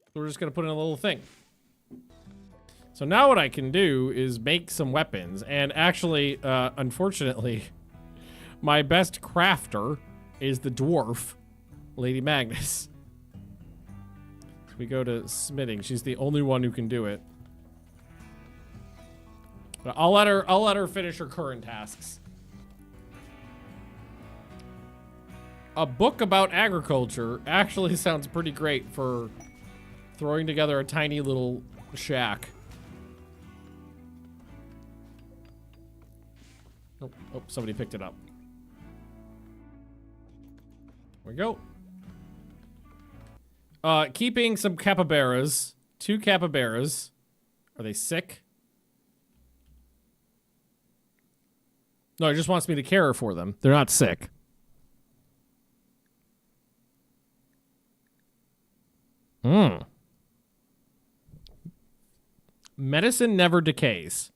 So we're just gonna put in a little thing. So now what I can do is make some weapons, and actually, unfortunately, my best crafter is the dwarf, Lady Magnus. So we go to smithing. She's the only one who can do it. But I'll let her finish her current tasks. A book about agriculture actually sounds pretty great for throwing together a tiny little shack. Oh, somebody picked it up. There we go. Keeping some capybaras. 2 capybaras. Are they sick? No, it just wants me to care for them. They're not sick. Medicine never decays.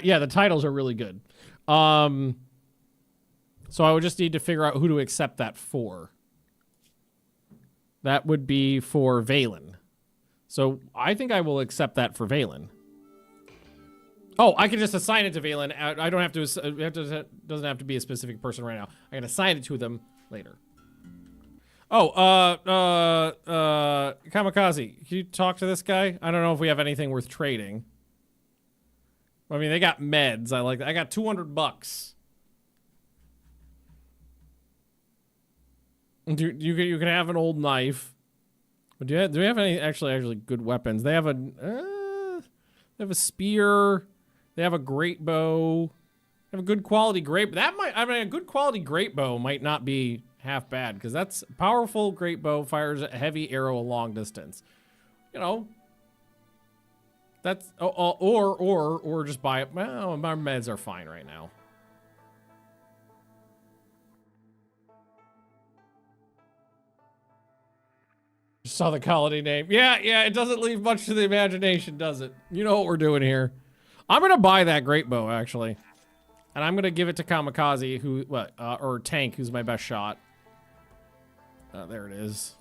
Yeah, the titles are really good. So I would just need to figure out who to accept that for. That would be for Valen. So I think I will accept that for Valen. Oh, I can just assign it to Valen. I don't have to, it doesn't have to be a specific person right now. I can assign it to them later. Oh, Kamikaze, can you talk to this guy? I don't know if we have anything worth trading. I mean, they got meds. I got $200. You can have an old knife. But do we have any actually good weapons? They have a spear. They have a great bow. They have a good quality great. A good quality great bow might not be half bad, because that's powerful. Great bow fires a heavy arrow a long distance. You know, That's or just buy it. Well, my meds are fine right now. Just saw the colony name. Yeah, it doesn't leave much to the imagination, does it? You know what we're doing here. I'm gonna buy that great bow actually, and I'm gonna give it to Kamikaze, who or Tank, who's my best shot. There it is.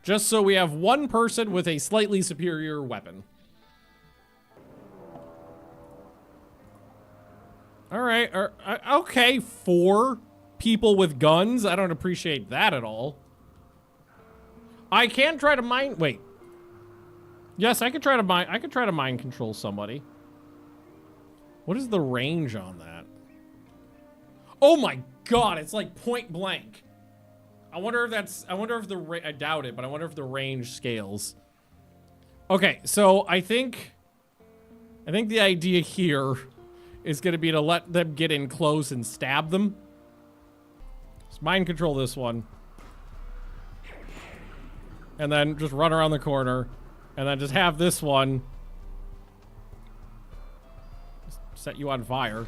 Just so we have one person with a slightly superior weapon. All right. Okay, 4 people with guns. I don't appreciate that at all. I can try to wait. Yes, I could try to mind control somebody. What is the range on that? Oh my god, it's like point blank. I wonder if I doubt it, but I wonder if the range scales. Okay, so I think the idea here is going to be to let them get in close and stab them. Let's mind control this one. And then just run around the corner. And then just have this one set you on fire.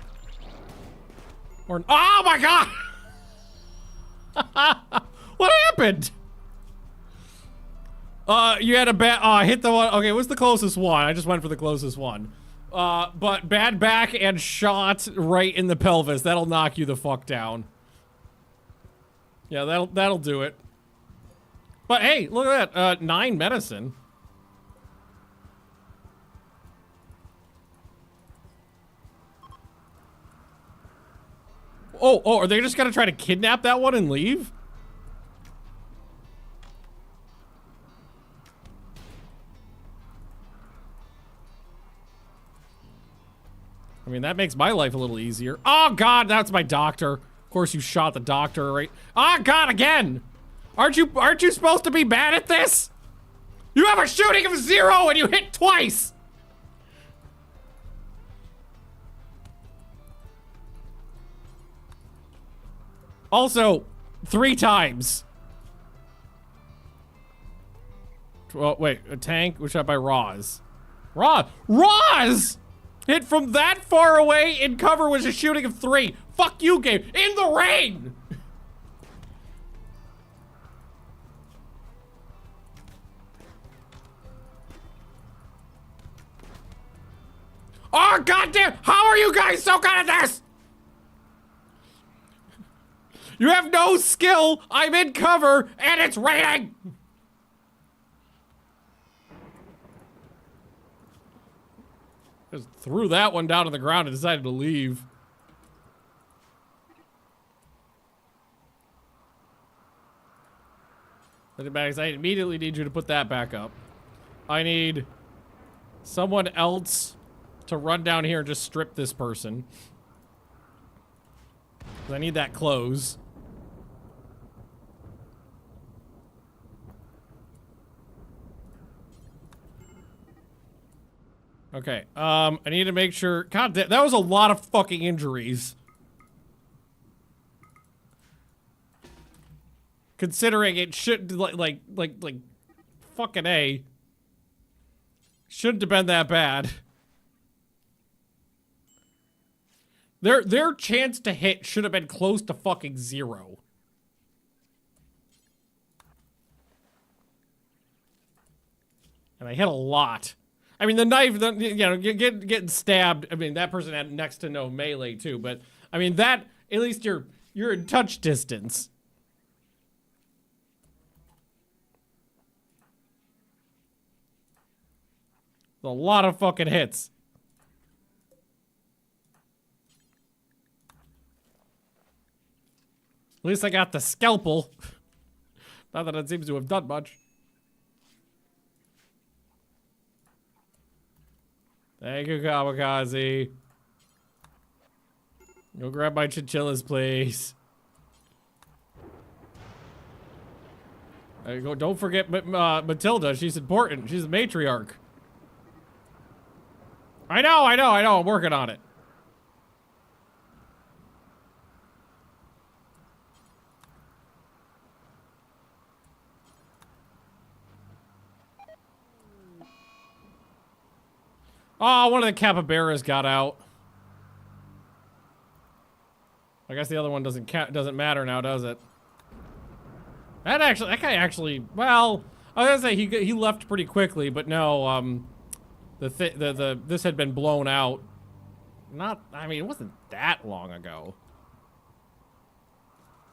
Or, oh my god! What happened? You had a bad, I hit the one, okay, what's the closest one? I just went for the closest one. But bad back and shot right in the pelvis. That'll knock you the fuck down. Yeah, that'll do it. But hey, look at that, 9 medicine. Oh, are they just gonna try to kidnap that one and leave? I mean, that makes my life a little easier. Oh god, that's my doctor. Of course you shot the doctor, right? Oh god, again! Aren't you supposed to be bad at this? You have a shooting of 0 and you hit twice! Also, 3 times. Well, wait, a tank was shot by Roz. Roz! Hit from that far away in cover was a shooting of 3. Fuck you, game. In the rain! Oh, goddamn! How are you guys so good at this? You have no skill. I'm in cover, and it's raining. Just threw that one down on the ground and decided to leave. I immediately need you to put that back up. I need someone else to run down here and just strip this person. 'Cause I need that clothes. Okay, I need to make sure. God, that was a lot of fucking injuries. Considering it should like fucking A. Shouldn't have been that bad. Their chance to hit should have been close to fucking 0. And I hit a lot. I mean, the knife, you know, getting stabbed. I mean, that person had next to no melee too. But I mean, that at least you're in touch distance. A lot of fucking hits. At least I got the scalpel. Not that it seems to have done much. Thank you, Kamikaze. Go grab my chinchillas, please. There you go. Don't forget Matilda. She's important. She's a matriarch. I know. I'm working on it. Oh, one of the capybaras got out. I guess the other one doesn't matter now, does it? That guy actually, well, I was gonna say he left pretty quickly, but no, this had been blown out. I mean, it wasn't that long ago.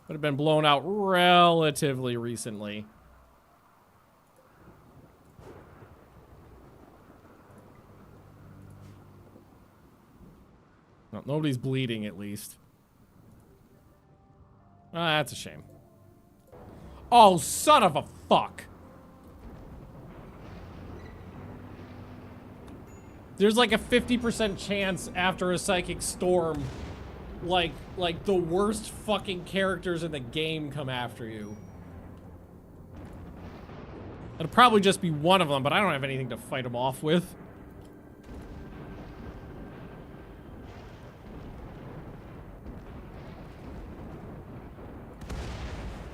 But it had been blown out relatively recently. No, nobody's bleeding, at least. That's a shame. Oh, son of a fuck. There's like a 50% chance after a psychic storm, like the worst fucking characters in the game come after you. It'll probably just be one of them, but I don't have anything to fight them off with.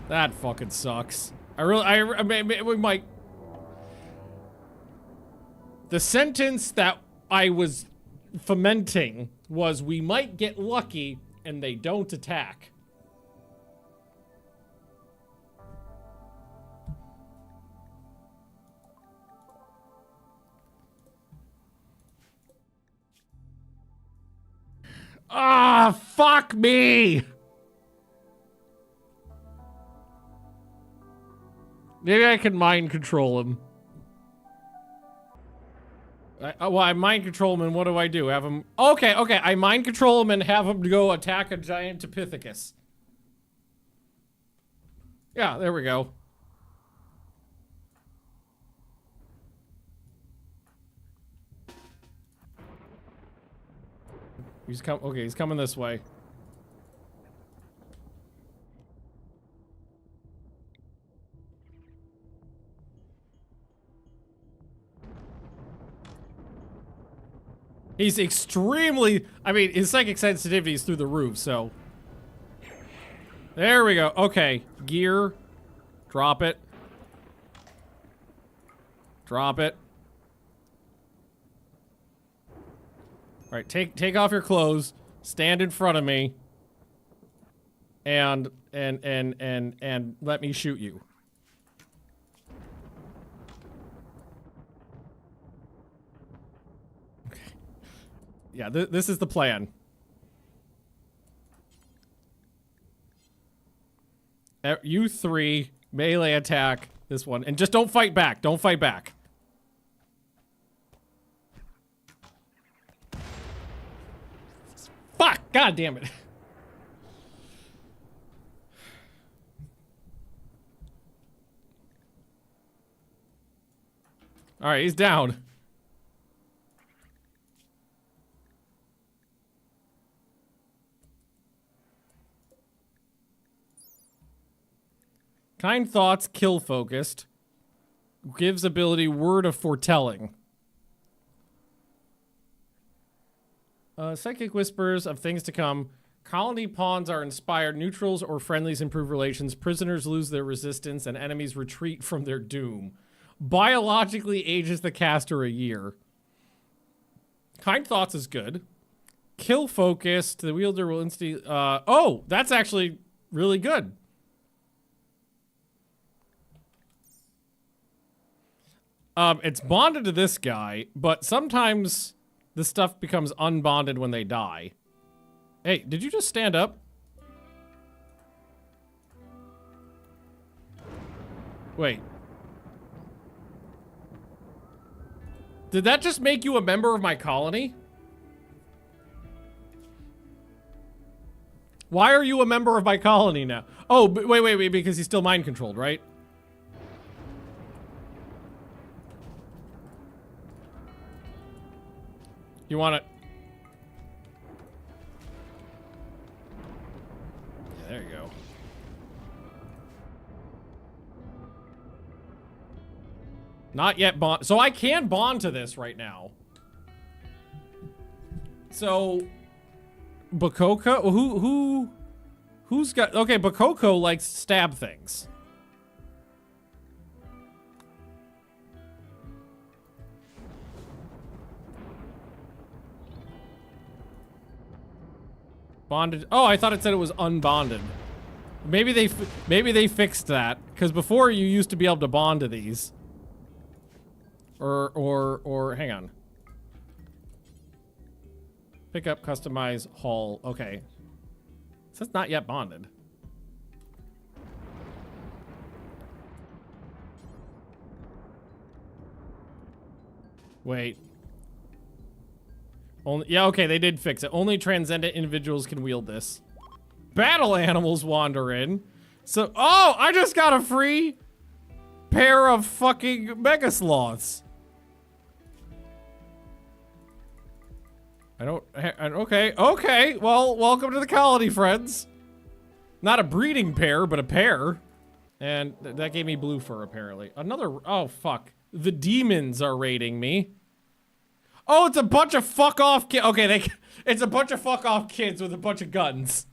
That fucking sucks. I mean, we might. The sentence that I was fomenting was, we might get lucky and they don't attack. Ah, fuck me! Maybe I can mind control him. Well, I mind control him, and what do I do? Have him... Okay, I mind control him and have him go attack a giant Topithecus. Yeah, there we go. Okay, he's coming this way. He's extremely... I mean, his psychic sensitivity is through the roof, so... There we go. Okay. Gear. Drop it. Drop it. Alright, take off your clothes. Stand in front of me. And let me shoot you. Yeah, this is the plan. You three, melee attack this one. And just don't fight back. Don't fight back. Fuck! God damn it. Alright, he's down. Kind thoughts, kill focused. Gives ability word of foretelling. Psychic whispers of things to come. Colony pawns are inspired. Neutrals or friendlies improve relations. Prisoners lose their resistance and enemies retreat from their doom. Biologically ages the caster a year. Kind thoughts is good. Kill focused. The wielder will instantly... oh, that's actually really good. It's bonded to this guy, but sometimes the stuff becomes unbonded when they die. Hey, did you just stand up? Wait. Did that just make you a member of my colony? Why are you a member of my colony now? Oh, wait, because he's still mind controlled, right? You want it? Yeah, there you go. Not yet bond. So I can bond to this right now. So, Bakoko, who's got? Okay, Bakoko likes to stab things. Bonded. Oh, I thought it said it was unbonded. Maybe they fixed that, because before you used to be able to bond to these. Or hang on. Pick up, customize, haul. Okay. So it's not yet bonded. Wait. Only, yeah, okay, they did fix it. Only transcendent individuals can wield this. Battle animals wander in. So, oh, I just got a free pair of fucking mega sloths. Okay, well, welcome to the colony, friends. Not a breeding pair, but a pair. And that gave me blue fur, apparently. Another, oh, fuck. The demons are raiding me. Oh, it's a bunch of fuck off kids. Okay, it's a bunch of fuck off kids with a bunch of guns.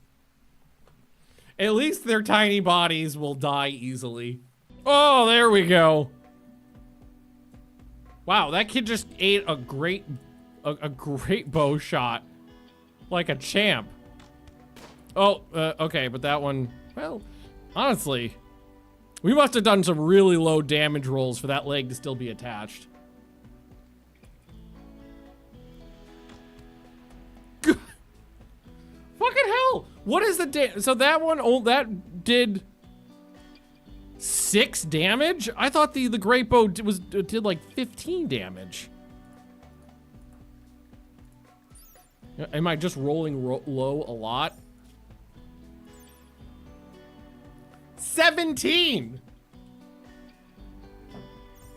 At least their tiny bodies will die easily. Oh, there we go. Wow, that kid just ate a great bow shot. Like a champ. Oh, okay, but that one, well, honestly, we must have done some really low damage rolls for that leg to still be attached. Fucking hell! What is the so that one, oh, that did 6 damage? I thought the great bow did like 15 damage. Am I just rolling low a lot? 17!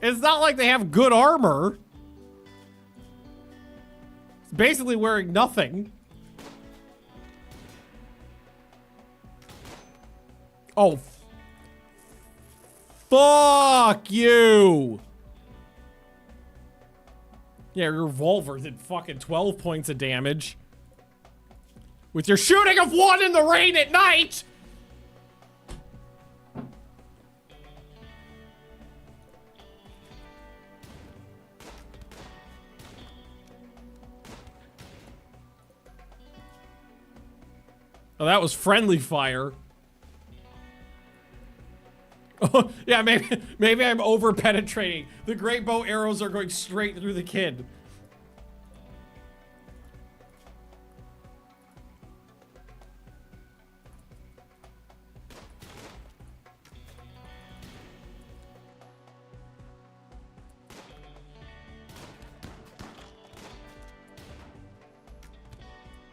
It's not like they have good armor. It's basically wearing nothing. Oh. Fuck you! Yeah, your revolver did fucking 12 points of damage. With your shooting of one in the rain at night! Oh, that was friendly fire. Oh, yeah, maybe I'm over penetrating. The great bow arrows are going straight through the kid.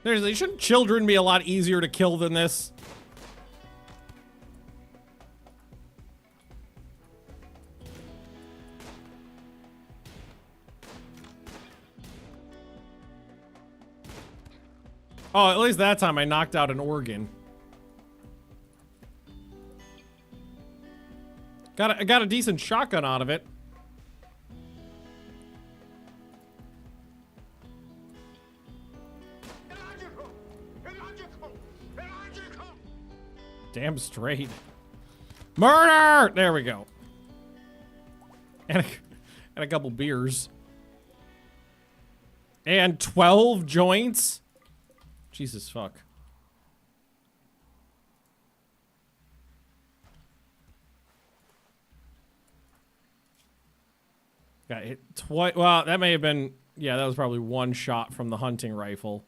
Seriously, shouldn't children be a lot easier to kill than this? Oh, at least that time I knocked out an organ. I got a decent shotgun out of it. Damn straight. Murder! There we go. And a couple beers. And 12 joints? Jesus fuck. Got hit twice. Well, that may have been, yeah, that was probably one shot from the hunting rifle.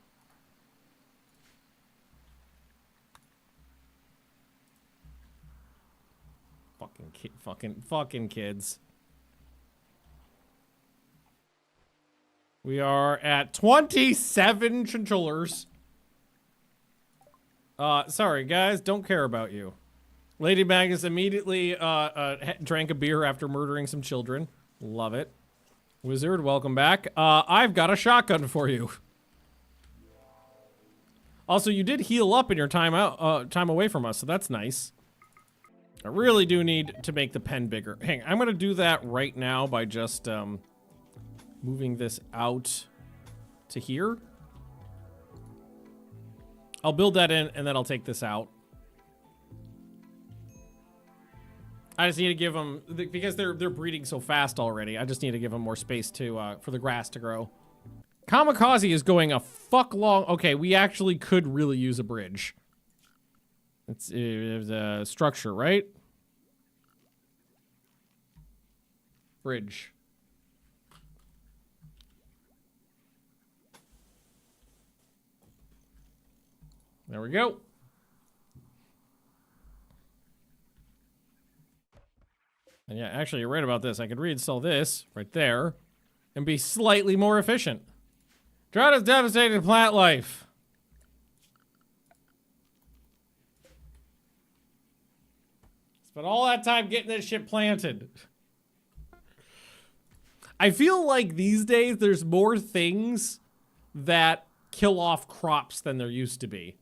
Fucking kids. We are at 27 chinchillas. Sorry guys, don't care about you. Lady Magnus immediately drank a beer after murdering some children. Love it. Wizard, welcome back. I've got a shotgun for you. Also, you did heal up in your time away from us, so that's nice. I really do need to make the pen bigger. Hang on, I'm gonna do that right now by just moving this out to here. I'll build that in and then I'll take this out. I just need to give them, because they're breeding so fast already, I just need to give them more space to for the grass to grow. Kamikaze is going a fuck long. Okay, we actually could really use a bridge. It's a structure, right? Bridge. There we go. And yeah, actually, you're right about this. I could reinstall this right there and be slightly more efficient. Drought has devastated plant life. Spent all that time getting this shit planted. I feel like these days there's more things that kill off crops than there used to be.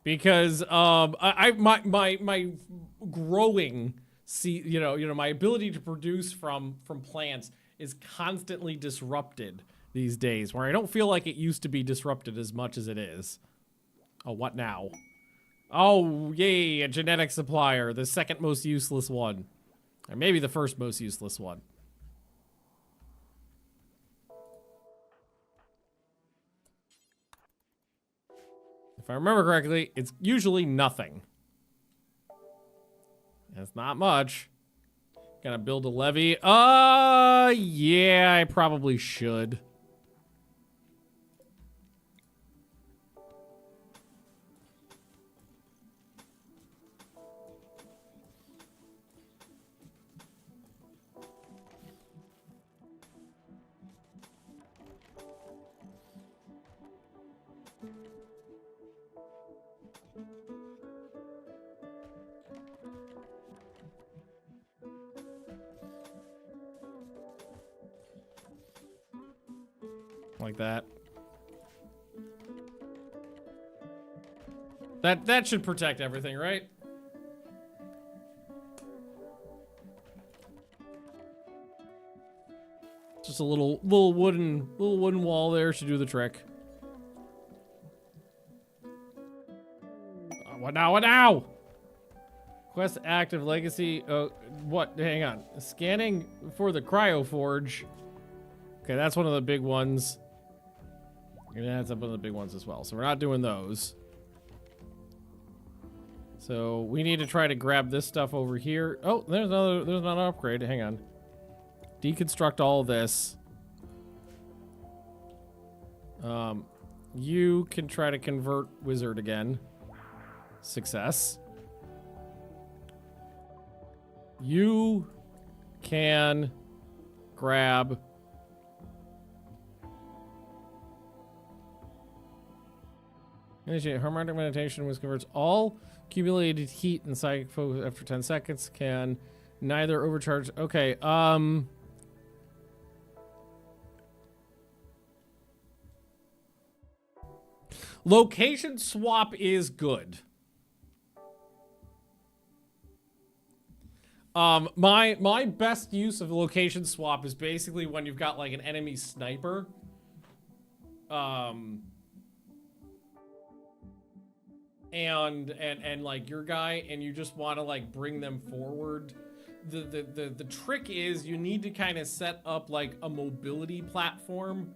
Because my growing my ability to produce from plants is constantly disrupted these days, where I don't feel like it used to be disrupted as much as it is. Oh, what now? Oh, yay, a genetic supplier, the second most useless one. Or maybe the first most useless one. If I remember correctly, it's usually nothing. That's not much. Gonna build a levee. Yeah, I probably should. Like that. That should protect everything, right? Just a little wooden wall there should do the trick. What now? What now? Quest active legacy. Oh, what? Hang on. Scanning for the cryoforge. Okay, that's one of the big ones. And that's one of the big ones as well. So we're not doing those. So we need to try to grab this stuff over here. Oh, there's another upgrade. Hang on. Deconstruct all this. You can try to convert wizard again. Success. You can grab harmonic meditation, which converts all accumulated heat and psychic focus after 10 seconds. Can neither overcharge. Okay, location swap is good. My best use of location swap is basically when you've got like an enemy sniper. And like your guy, and you just want to like bring them forward. The trick is you need to kind of set up like a mobility platform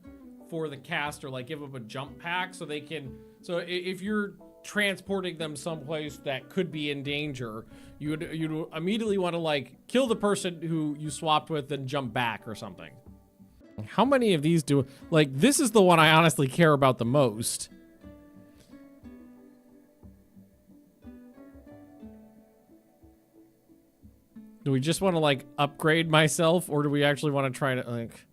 for the caster, like give them a jump pack so they can, so if you're transporting them someplace that could be in danger, you'd immediately want to like kill the person who you swapped with and jump back or something. How many of these do, like this is the one I honestly care about the most. Do we just want to like upgrade myself, or do we actually want to try to like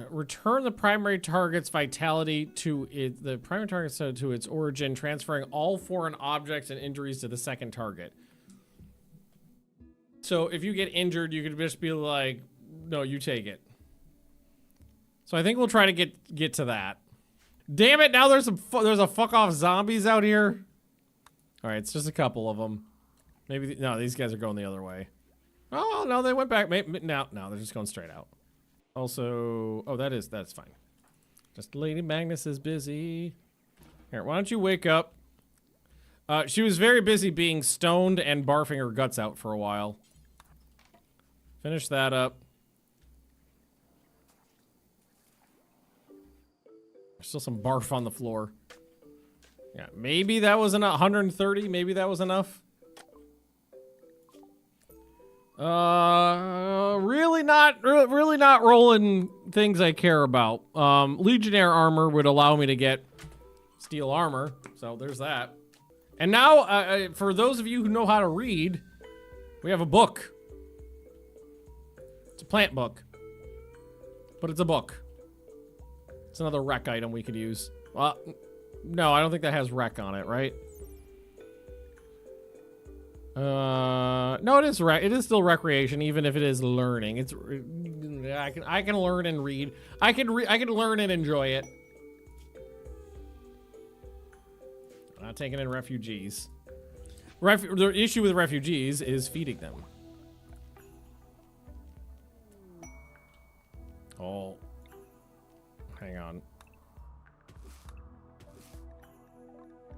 return the primary target's vitality to to its origin, transferring all foreign objects and injuries to the second target? So if you get injured, you could just be like, no, you take it. So I think we'll try to get to that. Damn it! Now there's a fuck off zombies out here. All right, it's just a couple of them. Maybe, no, these guys are going the other way. Oh, no, they went back. Maybe, no, they're just going straight out. Also, oh, that's fine. Just Lady Magnus is busy. Here, why don't you wake up? She was very busy being stoned and barfing her guts out for a while. Finish that up. There's still some barf on the floor. Yeah, maybe that was enough. 130, maybe that was enough. Really not rolling things I care about. Legionnaire armor would allow me to get steel armor, so there's that. And now, for those of you who know how to read, we have a book. It's a plant book, but it's a book. It's another rec item we could use. Well, no, I don't think that has rec on it, right? No, it is rec. It is still recreation, even if it is learning. It's I can learn and read. I can learn and enjoy it. I'm not taking in refugees. The issue with refugees is feeding them. Oh. Hang on.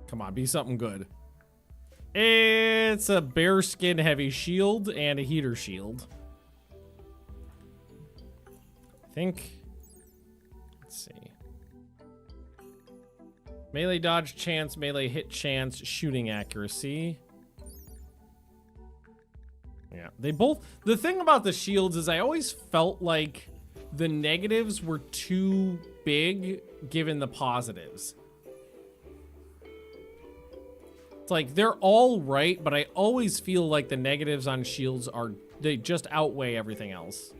Come on, be something good. It's a bearskin heavy shield and a heater shield. I think. Let's see. Melee dodge chance, melee hit chance, shooting accuracy. Yeah, they both. The thing about the shields is I always felt like the negatives were too big given the positives. It's like they're all right, but I always feel like the negatives on shields they just outweigh everything else.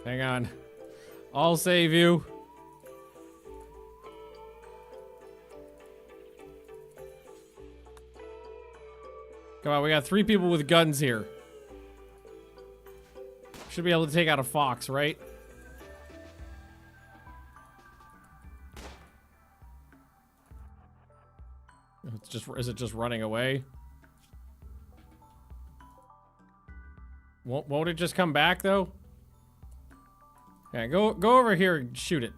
Hang on. I'll save you. Come on, we got 3 people with guns here. Should be able to take out a fox, right? Is it just running away? Won't it just come back though? Yeah, go over here and shoot it.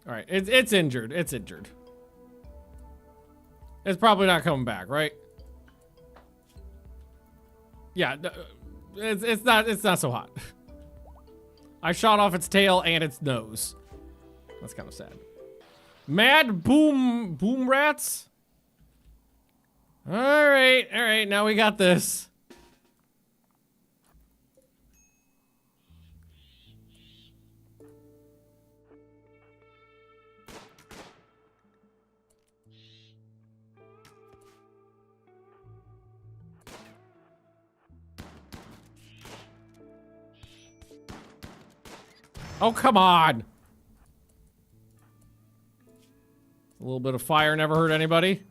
All right, it's injured. It's injured. It's probably not coming back, right? Yeah, it's not so hot. I shot off its tail and its nose. That's kind of sad. Mad boom rats. All right. Now we got this. Oh, come on. A little bit of fire never hurt anybody.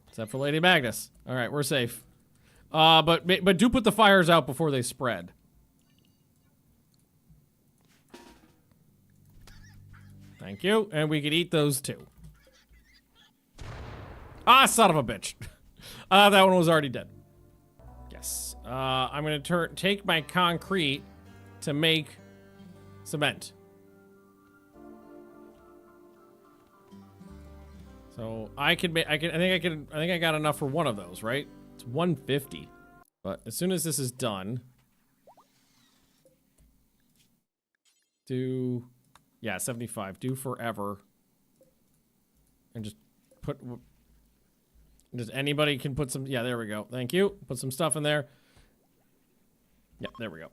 Except for Lady Magnus. All right, we're safe. But do put the fires out before they spread. Thank you. And we could eat those too. Ah, son of a bitch. That one was already dead. Yes. I'm gonna take my concrete to make cement. So I think I got enough for one of those, right? It's 150. But as soon as this is done, yeah, 75. Do forever. And just anybody can put some, yeah, there we go. Thank you. Put some stuff in there. Yeah, there we go.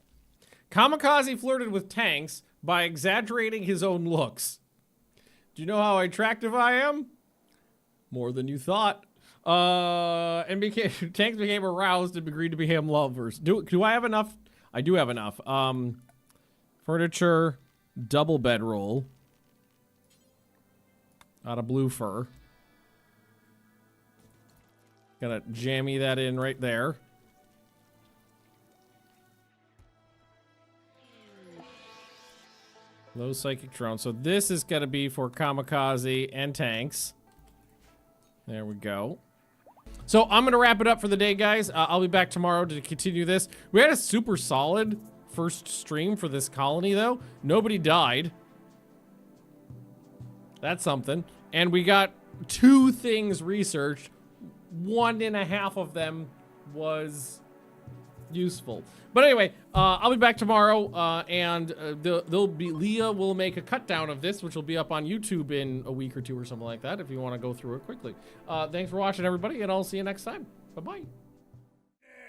Kamikaze flirted with tanks by exaggerating his own looks. Do you know how attractive I am? More than you thought. Tanks became aroused and agreed to become lovers. Do I have enough? I do have enough. Furniture, double bedroll. Out of blue fur. Gonna jammy that in right there. Low psychic drone. So this is going to be for kamikaze and tanks. There we go. So I'm going to wrap it up for the day, guys. I'll be back tomorrow to continue this. We had a super solid first stream for this colony, though. Nobody died. That's something. And we got 2 things researched. 1.5 of them was useful. But anyway, I'll be back tomorrow, and Leah will make a cut down of this, which will be up on YouTube in a week or 2 or something like that, if you want to go through it quickly. Thanks for watching, everybody, and I'll see you next time. Bye-bye.